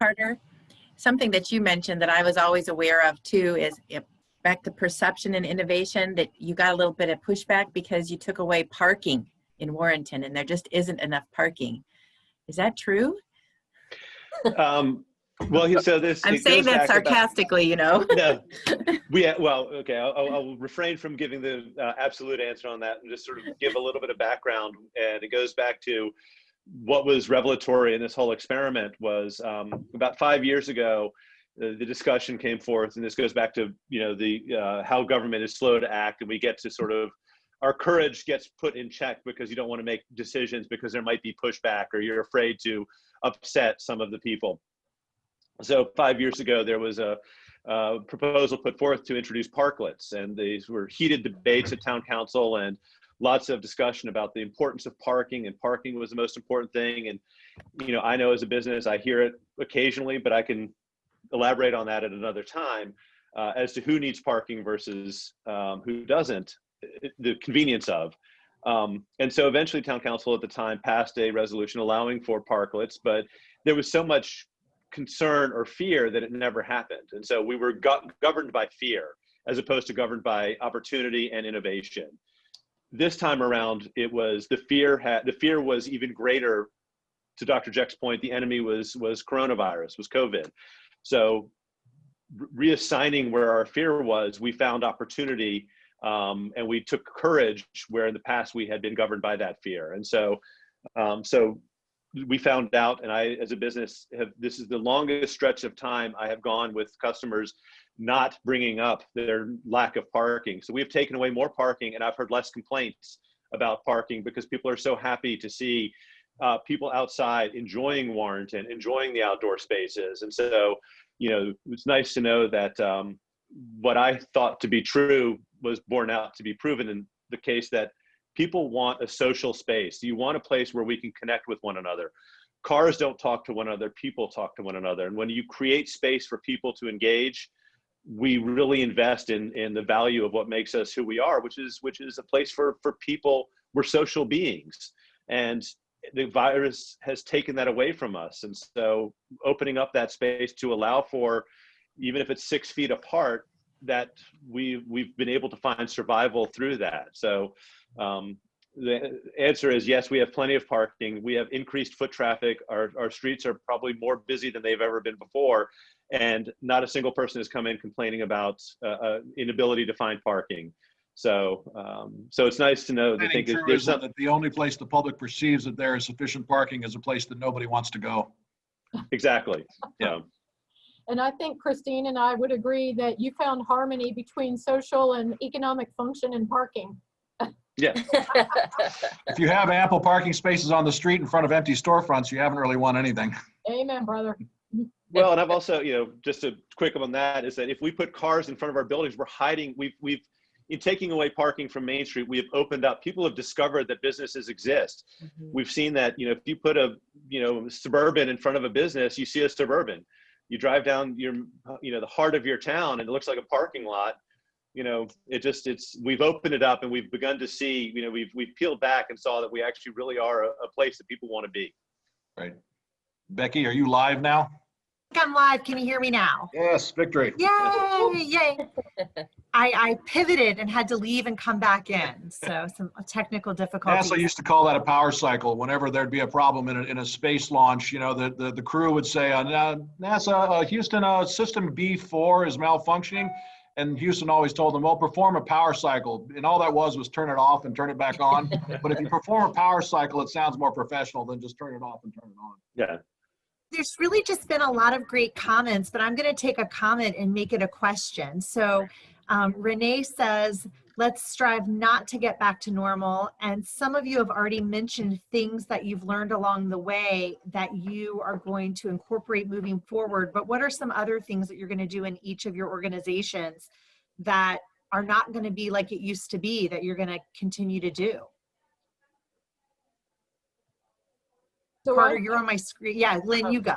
Carter, something that you mentioned that I was always aware of too is back to perception and innovation, that you got a little bit of pushback because you took away parking in Warrenton and there just isn't enough parking. Is that true? Well, so this. I'm saying that sarcastically, you know. No, well, okay. I'll refrain from giving the absolute answer on that and just sort of give a little bit of background. And it goes back to what was revelatory in this whole experiment was about 5 years ago. The discussion came forth, and this goes back to the how government is slow to act, and we get to sort of our courage gets put in check because you don't want to make decisions because there might be pushback or you're afraid to upset some of the people. So 5 years ago, there was a proposal put forth to introduce parklets, and these were heated debates at town council and lots of discussion about the importance of parking, and parking was the most important thing. And, I know as a business, I hear it occasionally, but I can elaborate on that at another time as to who needs parking versus who doesn't, the convenience of. And so eventually town council at the time passed a resolution allowing for parklets, but there was so much concern or fear that it never happened. And so we were governed by fear as opposed to governed by opportunity and innovation. This time around, it was the fear was even greater. To Dr. Jeck's point, the enemy was coronavirus, was COVID. So reassigning where our fear was, we found opportunity, and we took courage where in the past we had been governed by that fear. And so we found out, and I, as a business, this is the longest stretch of time I have gone with customers not bringing up their lack of parking. So we've taken away more parking, and I've heard less complaints about parking because people are so happy to see people outside enjoying Warrenton, enjoying the outdoor spaces. And so, it's nice to know that what I thought to be true was borne out to be proven in the case that people want a social space. You want a place where we can connect with one another. Cars don't talk to one another, people talk to one another. And when you create space for people to engage, we really invest in the value of what makes us who we are, which is a place for people. We're social beings. And the virus has taken that away from us. And so opening up that space to allow for, even if it's 6 feet apart, that we've been able to find survival through that. So the answer is yes, we have plenty of parking. We have increased foot traffic. Our streets are probably more busy than they've ever been before. And not a single person has come in complaining about inability to find parking. So so it's nice to know that I think there's that the only place the public perceives that there is sufficient parking is a place that nobody wants to go. Exactly. Yeah. And I think Christine and I would agree that you found harmony between social and economic function and parking. Yeah. If you have ample parking spaces on the street in front of empty storefronts, you haven't really won anything. Amen, brother. Well, and I've also, just a quick on that is that if we put cars in front of our buildings, we're hiding, we've in taking away parking from Main Street, we have opened up, people have discovered that businesses exist. Mhm. We've seen that, if you put a, Suburban in front of a business, you see a Suburban. You drive down the heart of your town and it looks like a parking lot. We've opened it up and we've begun to see, we've peeled back and saw that we actually really are a place that people want to be. Right. Becky, are you live now? I'm live. Can you hear me now? Yes, victory. Yay! Yay! I pivoted and had to leave and come back in. So some technical difficulties. NASA used to call that a power cycle. Whenever there'd be a problem in a space launch, the crew would say, NASA, Houston, system B4 is malfunctioning. And Houston always told them, well, perform a power cycle. And all that was turn it off and turn it back on. But if you perform a power cycle, it sounds more professional than just turn it off and turn it on. Yeah. There's really just been a lot of great comments, but I'm going to take a comment and make it a question. So Renee says, let's strive not to get back to normal. And some of you have already mentioned things that you've learned along the way that you are going to incorporate moving forward. But what are some other things that you're going to do in each of your organizations that are not going to be like it used to be, that you're going to continue to do? So Carter, you're on my screen. Yeah, Lynn, you go.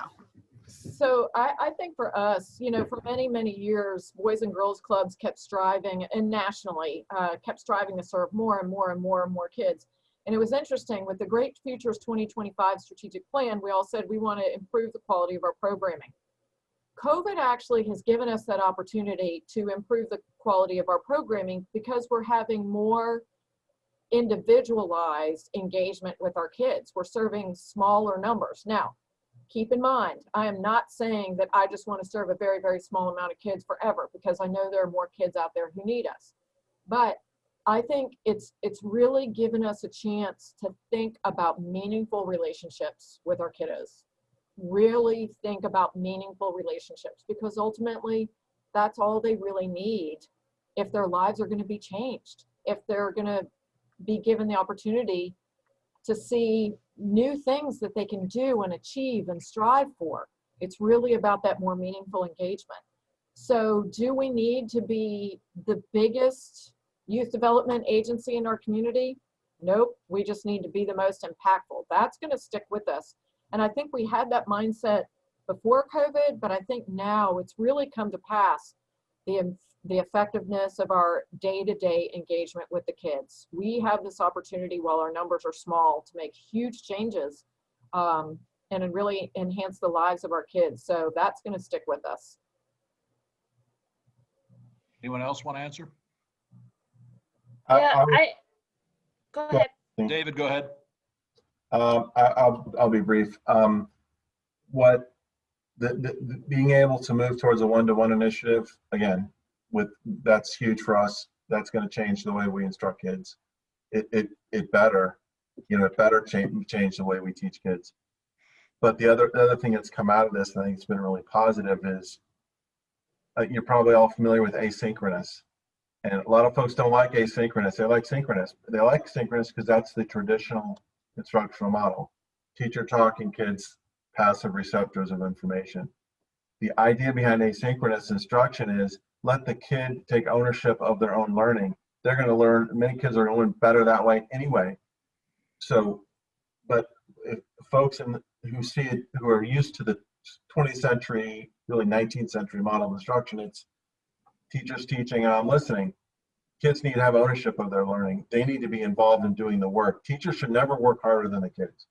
So I think for us, for many, many years, Boys and Girls Clubs kept striving, and nationally, kept striving to serve more and more and more and more kids. And it was interesting, with the Great Futures 2025 strategic plan, we all said we want to improve the quality of our programming. COVID actually has given us that opportunity to improve the quality of our programming because we're having more individualized engagement with our kids. We're serving smaller numbers. Now, keep in mind, I am not saying that I just want to serve a very, very small amount of kids forever, because I know there are more kids out there who need us. But I think it's really given us a chance to think about meaningful relationships with our kiddos. Really think about meaningful relationships, because ultimately that's all they really need if their lives are going to be changed, if they're going to be given the opportunity to see new things that they can do and achieve and strive for. It's really about that more meaningful engagement. So do we need to be the biggest youth development agency in our community? Nope, we just need to be the most impactful. That's going to stick with us. And I think we had that mindset before COVID, but I think now it's really come to pass, the effectiveness of our day-to-day engagement with the kids. We have this opportunity while our numbers are small to make huge changes and really enhance the lives of our kids. So that's going to stick with us. Anyone else want to answer? Yeah, go ahead. David, go ahead. I'll be brief. Being able to move towards a one-to-one initiative, again, that's huge for us. That's going to change the way we instruct kids. It better change the way we teach kids. But the other thing that's come out of this, and I think it's been really positive, is you're probably all familiar with asynchronous. And a lot of folks don't like asynchronous. They like synchronous. They like synchronous because that's the traditional instructional model. Teacher talking, kids passive receptors of information. The idea behind asynchronous instruction is let the kid take ownership of their own learning. They're going to learn, many kids are going to learn better that way anyway. So, but if folks who are used to the 20th century, really 19th century model of instruction, it's teachers teaching and I'm listening. Kids need to have ownership of their learning. They need to be involved in doing the work. Teachers should never work harder than the kids.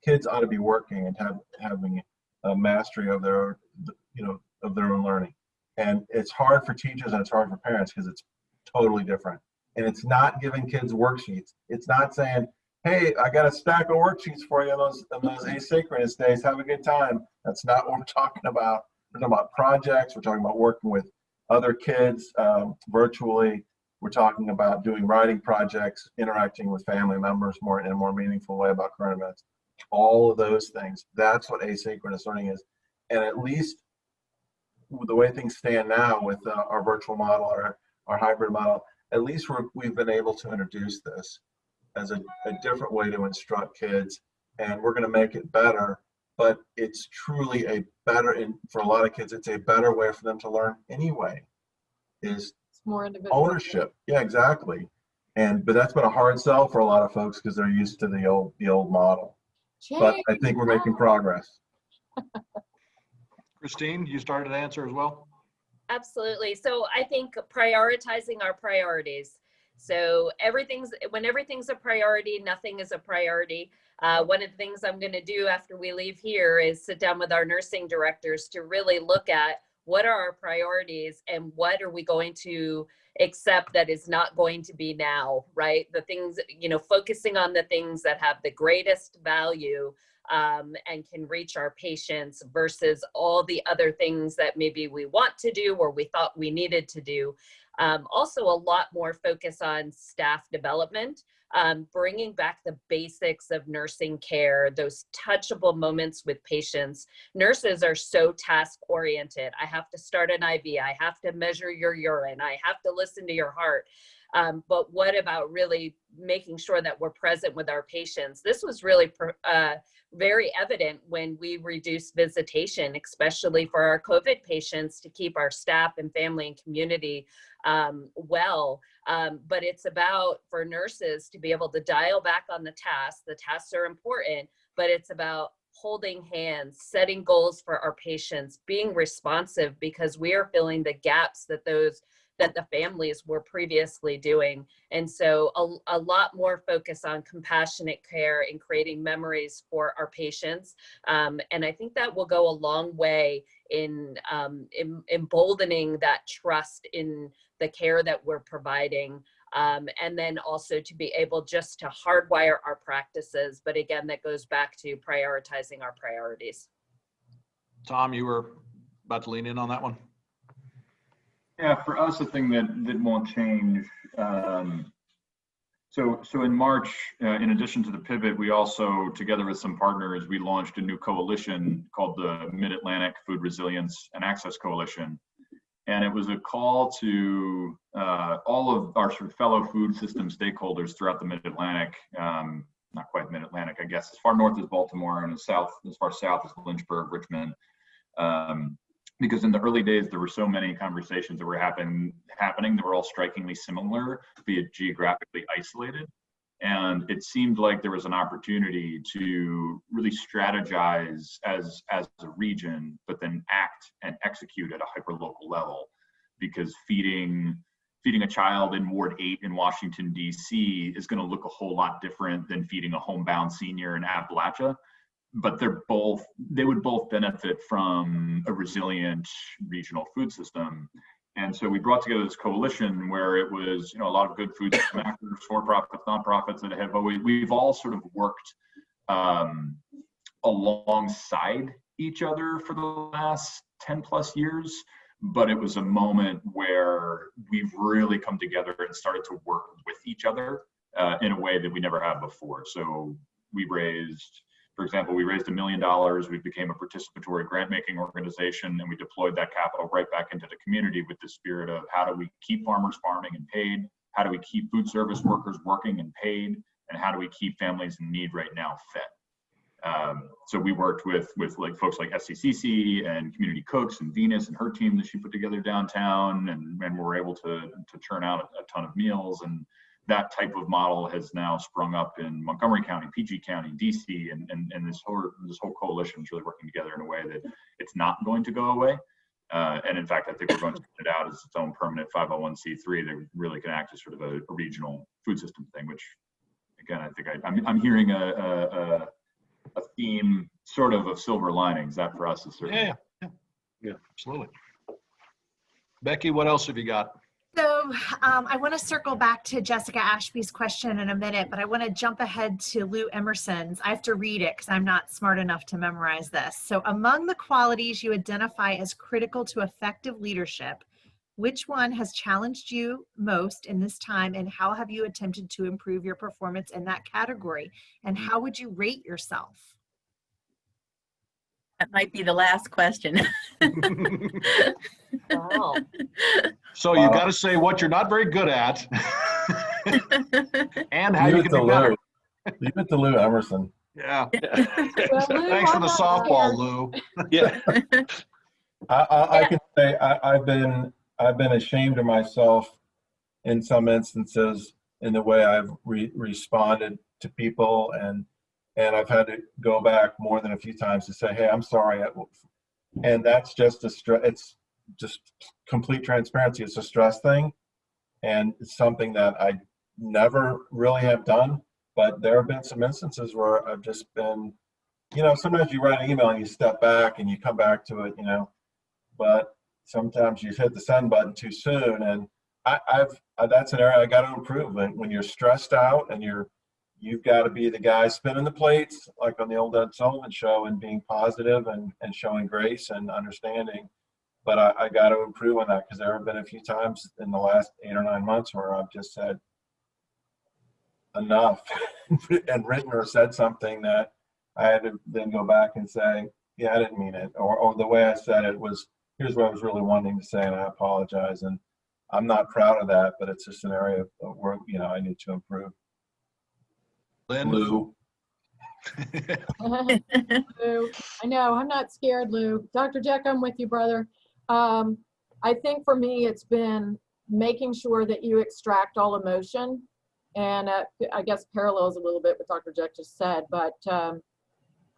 Kids ought to be working and having a mastery of their own learning. And it's hard for teachers and it's hard for parents because it's totally different. And it's not giving kids worksheets. It's not saying, hey, I got a stack of worksheets for you on those asynchronous days. Have a good time. That's not what we're talking about. We're talking about projects. We're talking about working with other kids virtually. We're talking about doing writing projects, interacting with family members in a more meaningful way about current events. All of those things. That's what asynchronous learning is. And at least the way things stand now with our virtual model, our hybrid model, at least we've been able to introduce this as a different way to instruct kids, and we're going to make it better. But it's truly a better, and for a lot of kids, it's a better way for them to learn anyway. Is It's more individual. ownership. Yeah, exactly. But that's been a hard sell for a lot of folks because they're used to the old model. But I think we're making progress. Christine, you started to answer as well. Absolutely. So I think prioritizing our priorities. So when everything's a priority, nothing is a priority. One of the things I'm going to do after we leave here is sit down with our nursing directors to really look at what are our priorities and what are we going to accept that is not going to be now, right? The things, focusing on the things that have the greatest value and can reach our patients versus all the other things that maybe we want to do or we thought we needed to do. Also, a lot more focus on staff development, bringing back the basics of nursing care, those touchable moments with patients. Nurses are so task oriented. I have to start an IV. I have to measure your urine. I have to listen to your heart. But what about really making sure that we're present with our patients? This was really very evident when we reduced visitation, especially for our COVID patients, to keep our staff and family and community well. But it's about, for nurses to be able to dial back on the tasks. The tasks are important, but it's about holding hands, setting goals for our patients, being responsive, because we are filling the gaps that the families were previously doing. And so a lot more focus on compassionate care and creating memories for our patients. And I think that will go a long way in emboldening that trust in the care that we're providing. And then also to be able just to hardwire our practices. But again, that goes back to prioritizing our priorities. Tom, you were about to lean in on that one. Yeah, for us, the thing that won't change. So in March, in addition to the pivot, we also, together with some partners, we launched a new coalition called the Mid-Atlantic Food Resilience and Access Coalition. And it was a call to all of our sort of fellow food system stakeholders throughout the Mid-Atlantic, not quite Mid-Atlantic, I guess, as far north as Baltimore and as far south as Lynchburg, Richmond. Because in the early days, there were so many conversations that were happening that were all strikingly similar, be it geographically isolated. And it seemed like there was an opportunity to really strategize as a region, but then act and execute at a hyper-local level. Because feeding a child in Ward 8 in Washington, D.C. is going to look a whole lot different than feeding a homebound senior in Appalachia. But they would both benefit from a resilient regional food system. And so we brought together this coalition where it was, a lot of good food system actors, for-profits, nonprofits that we've all sort of worked alongside each other for the last 10 plus years. But it was a moment where we've really come together and started to work with each other in a way that we never have before. So for example, we raised $1 million. We became a participatory grant-making organization, and we deployed that capital right back into the community with the spirit of how do we keep farmers farming and paid? How do we keep food service workers working and paid? And how do we keep families in need right now fed? So we worked with like folks like SCCC and Community Cooks and Venus and her team that she put together downtown, and we were able to churn out a ton of meals. And that type of model has now sprung up in Montgomery County, PG County, DC, and this whole coalition is really working together in a way that it's not going to go away. And in fact, I think we're going to put it out as its own permanent 501c3 that really can act as sort of a regional food system thing, which again, I think I'm hearing a theme sort of silver linings. That for us is certainly. Yeah, absolutely. Becky, what else have you got? So I want to circle back to Jessica Ashby's question in a minute, but I want to jump ahead to Lou Emerson's. I have to read it because I'm not smart enough to memorize this. So among the qualities you identify as critical to effective leadership, which one has challenged you most in this time, and how have you attempted to improve your performance in that category? And how would you rate yourself? That might be the last question. Wow. So you got to say what you're not very good at and how Leave you it can to be better. Lou. Leave it to Lou Emerson. Yeah. Well, Lou, Thanks for I'm the not softball, scared. Lou. Yeah. I can say I've been ashamed of myself in some instances in the way I've responded to people, and I've had to go back more than a few times to say, hey, I'm sorry. And that's just it's just complete transparency. It's a stress thing, and it's something that I never really have done. But there have been some instances where I've just been, sometimes you write an email and you step back and you come back to it, but sometimes you hit the send button too soon. And that's an area I got to improve. When you're stressed out and you've got to be the guy spinning the plates, like on the old Ed Sullivan show, and being positive and showing grace and understanding. But I got to improve on that, because there have been a few times in the last 8 or 9 months where I've just said enough and written or said something that I had to then go back and say, yeah, I didn't mean it. Or the way I said it was, here's what I was really wanting to say, and I apologize. And I'm not proud of that, but it's just an area where, I need to improve. Lynn? Lou. Lou, I know, I'm not scared, Lou. Dr. Jeck, I'm with you, brother. I think for me, it's been making sure that you extract all emotion. And I guess parallels a little bit what Dr. Jeck just said, but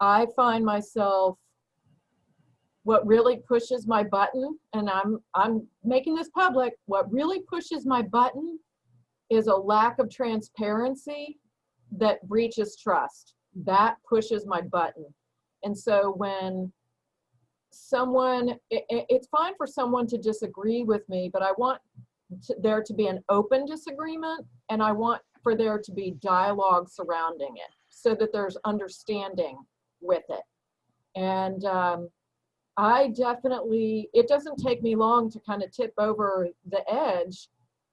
I find myself, what really pushes my button, and I'm making this public, what really pushes my button is a lack of transparency that breaches trust. That pushes my button. And so when someone, it's fine for someone to disagree with me, but I want there to be an open disagreement, and I want for there to be dialogue surrounding it so that there's understanding with it. And I definitely, it doesn't take me long to kind of tip over the edge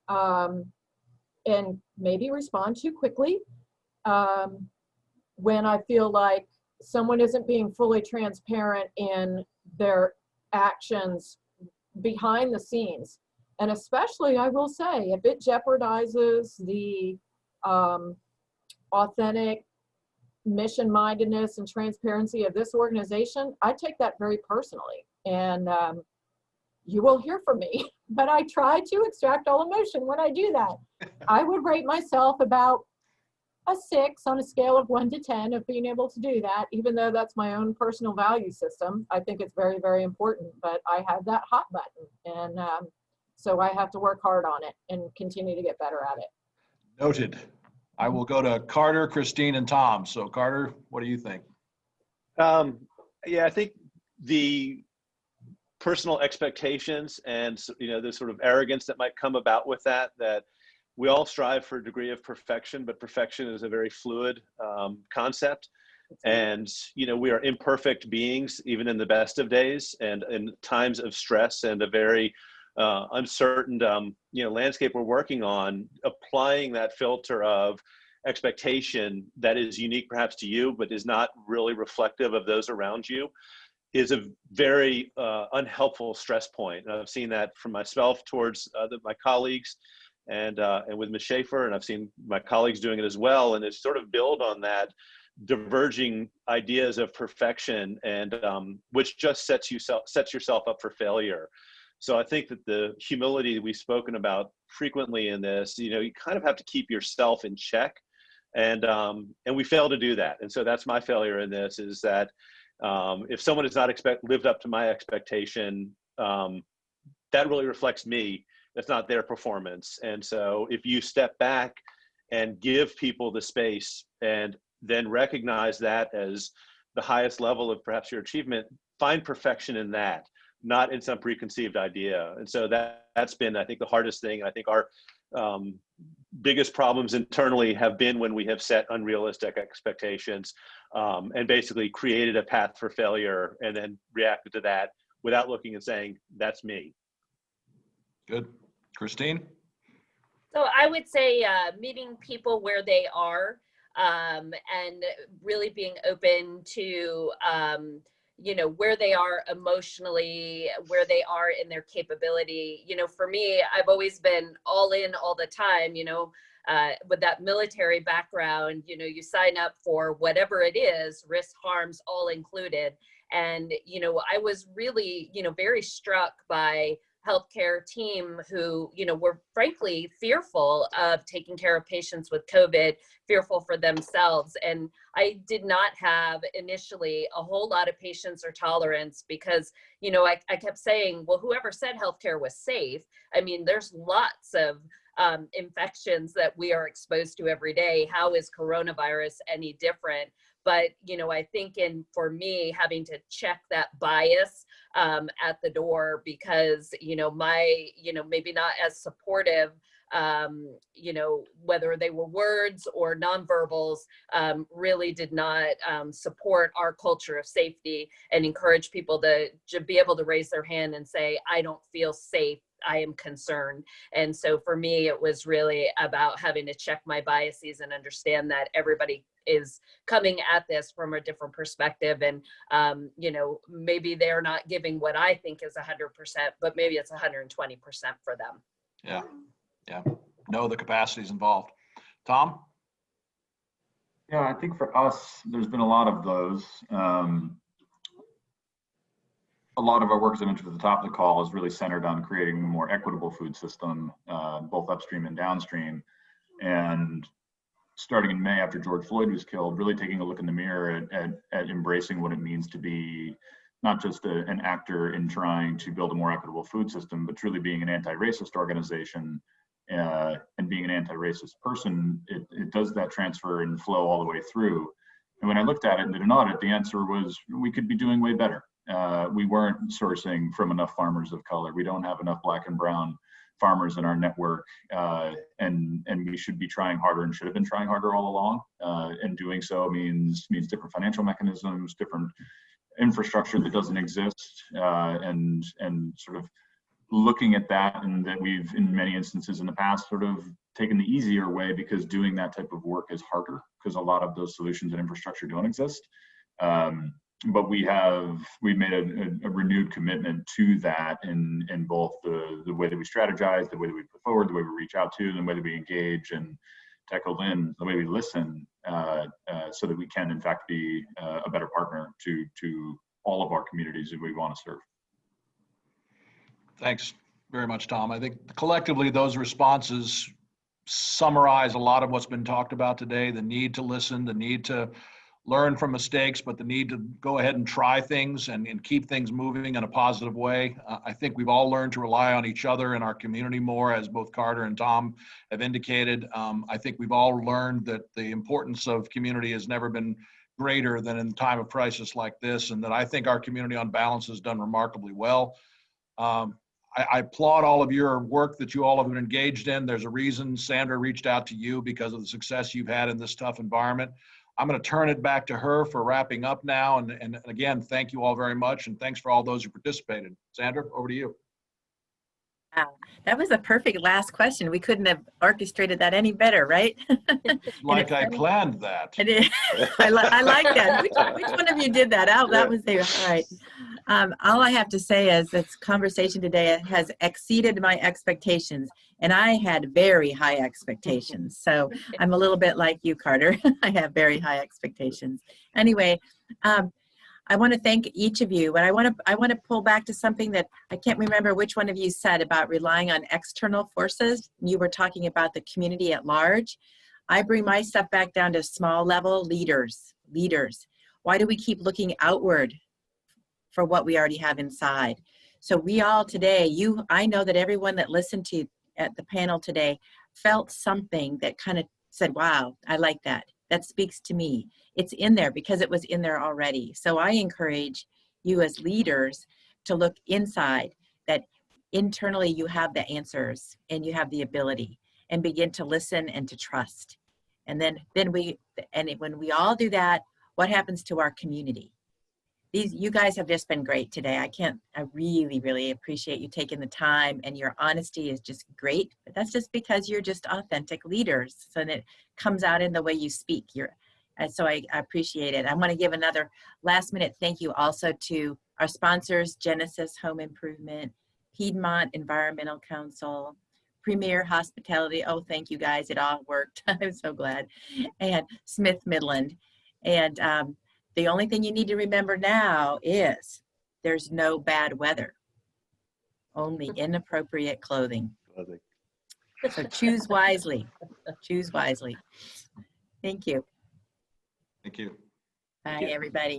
and maybe respond too quickly when I feel like someone isn't being fully transparent in their actions behind the scenes. And especially, I will say, if it jeopardizes the authentic mission-mindedness and transparency of this organization, I take that very personally. And you will hear from me, but I try to extract all emotion when I do that. I would rate myself about a 6 on a scale of 1 to 10 of being able to do that, even though that's my own personal value system. I think it's very, very important, but I have that hot button. And so I have to work hard on it and continue to get better at it. Noted. I will go to Carter, Christine, and Tom. So Carter, what do you think? Yeah, I think the personal expectations and, the sort of arrogance that might come about with that we all strive for a degree of perfection, but perfection is a very fluid concept. And, we are imperfect beings, even in the best of days, and in times of stress and a very uncertain, landscape we're working on. Applying that filter of expectation that is unique perhaps to you, but is not really reflective of those around you, is a very unhelpful stress point. And I've seen that from myself towards my colleagues, and with Ms. Schaefer, and I've seen my colleagues doing it as well. And it's sort of build on that diverging ideas of perfection, and which just sets yourself up for failure. So I think that the humility we've spoken about frequently in this, you kind of have to keep yourself in check, and we fail to do that. And so that's my failure in this, is that if someone has not lived up to my expectation, that really reflects me. That's not their performance. And so if you step back and give people the space and then recognize that as the highest level of perhaps your achievement, find perfection in that. not in some preconceived idea. And so that's been, I think, the hardest thing. I think our biggest problems internally have been when we have set unrealistic expectations and basically created a path for failure and then reacted to that without looking and saying, that's me. Good. Christine? So I would say meeting people where they are and really being open to, you know, where they are emotionally, where they are in their capability. You know, for me, I've always been all in all the time, you know, with that military background, you know, you sign up for whatever it is, risk, harms, all included. And, you know, I was really, you know, very struck by healthcare team who, you know, were frankly fearful of taking care of patients with COVID, fearful for themselves. And I did not have initially a whole lot of patience or tolerance because, you know, I kept saying, well, whoever said healthcare was safe, I mean, there's lots of infections that we are exposed to every day. How is coronavirus any different? But, you know, I think for me, having to check that bias at the door because, you know, maybe not as supportive, you know, whether they were words or nonverbals, really did not support our culture of safety and encourage people to be able to raise their hand and say, I don't feel safe. I am concerned. And so for me, it was really about having to check my biases and understand that everybody is coming at this from a different perspective. And, you know, maybe they're not giving what I think is 100%, but maybe it's 120% for them. Yeah. Yeah. Know the capacities involved. Tom? Yeah, I think for us, there's been a lot of those. A lot of our work, as I mentioned at the top of the call, is really centered on creating a more equitable food system, both upstream and downstream. And starting in May after George Floyd was killed, really taking a look in the mirror at embracing what it means to be not just an actor in trying to build a more equitable food system, but truly being an anti-racist organization and being an anti-racist person. It does that transfer and flow all the way through. And when I looked at it and did an audit, the answer was we could be doing way better. We weren't sourcing from enough farmers of color. We don't have enough Black and brown farmers in our network, and we should be trying harder and should have been trying harder all along. And doing so means different financial mechanisms, different infrastructure that doesn't exist, and sort of looking at that, and that we've in many instances in the past sort of taken the easier way because doing that type of work is harder because a lot of those solutions and infrastructure don't exist. But we've made a renewed commitment to that in both the way that we strategize, the way that we put forward, the way we reach out to, the way that we engage, and to echo Lynne, the way we listen, so that we can in fact be a better partner to all of our communities that we want to serve. Thanks very much, Tom. I think collectively those responses summarize a lot of what's been talked about today: the need to listen, the need to learn from mistakes, but the need to go ahead and try things and keep things moving in a positive way. I think we've all learned to rely on each other in our community more, as both Carter and Tom have indicated. I think we've all learned that the importance of community has never been greater than in a time of crisis like this, and that I think our community on balance has done remarkably well. I applaud all of your work that you all have been engaged in. There's a reason Sandra reached out to you, because of the success you've had in this tough environment. I'm going to turn it back to her for wrapping up now. And again, thank you all very much. And thanks for all those who participated. Sandra, over to you. Wow, that was a perfect last question. We couldn't have orchestrated that any better, right? Like I planned that. I like that. Which one of you did that? Oh, that was there. All right. All I have to say is this conversation today has exceeded my expectations, and I had very high expectations. So I'm a little bit like you, Carter. I have very high expectations. Anyway, I want to thank each of you, but I want to pull back to something that I can't remember which one of you said about relying on external forces. You were talking about the community at large. I bring my stuff back down to small level leaders. Why do we keep looking outward for what we already have inside? So we all today, I know that everyone that listened to at the panel today felt something that kind of said, wow, I like that. That speaks to me. It's in there because it was in there already. So I encourage you as leaders, to look inside, that internally you have the answers and you have the ability, and begin to listen and to trust. And then when we all do that, what happens to our community? You guys have just been great today. I really, really appreciate you taking the time, and your honesty is just great. But that's just because you're just authentic leaders. So that it comes out in the way you speak. So I appreciate it. I want to give another last minute thank you also to our sponsors, Genesis Home Improvement, Piedmont Environmental Council, Premier Hospitality. Oh, thank you guys. It all worked. I'm so glad. And Smith Midland. And the only thing you need to remember now is there's no bad weather, only inappropriate clothing. So choose wisely. Choose wisely. Thank you. Thank you. Bye, everybody.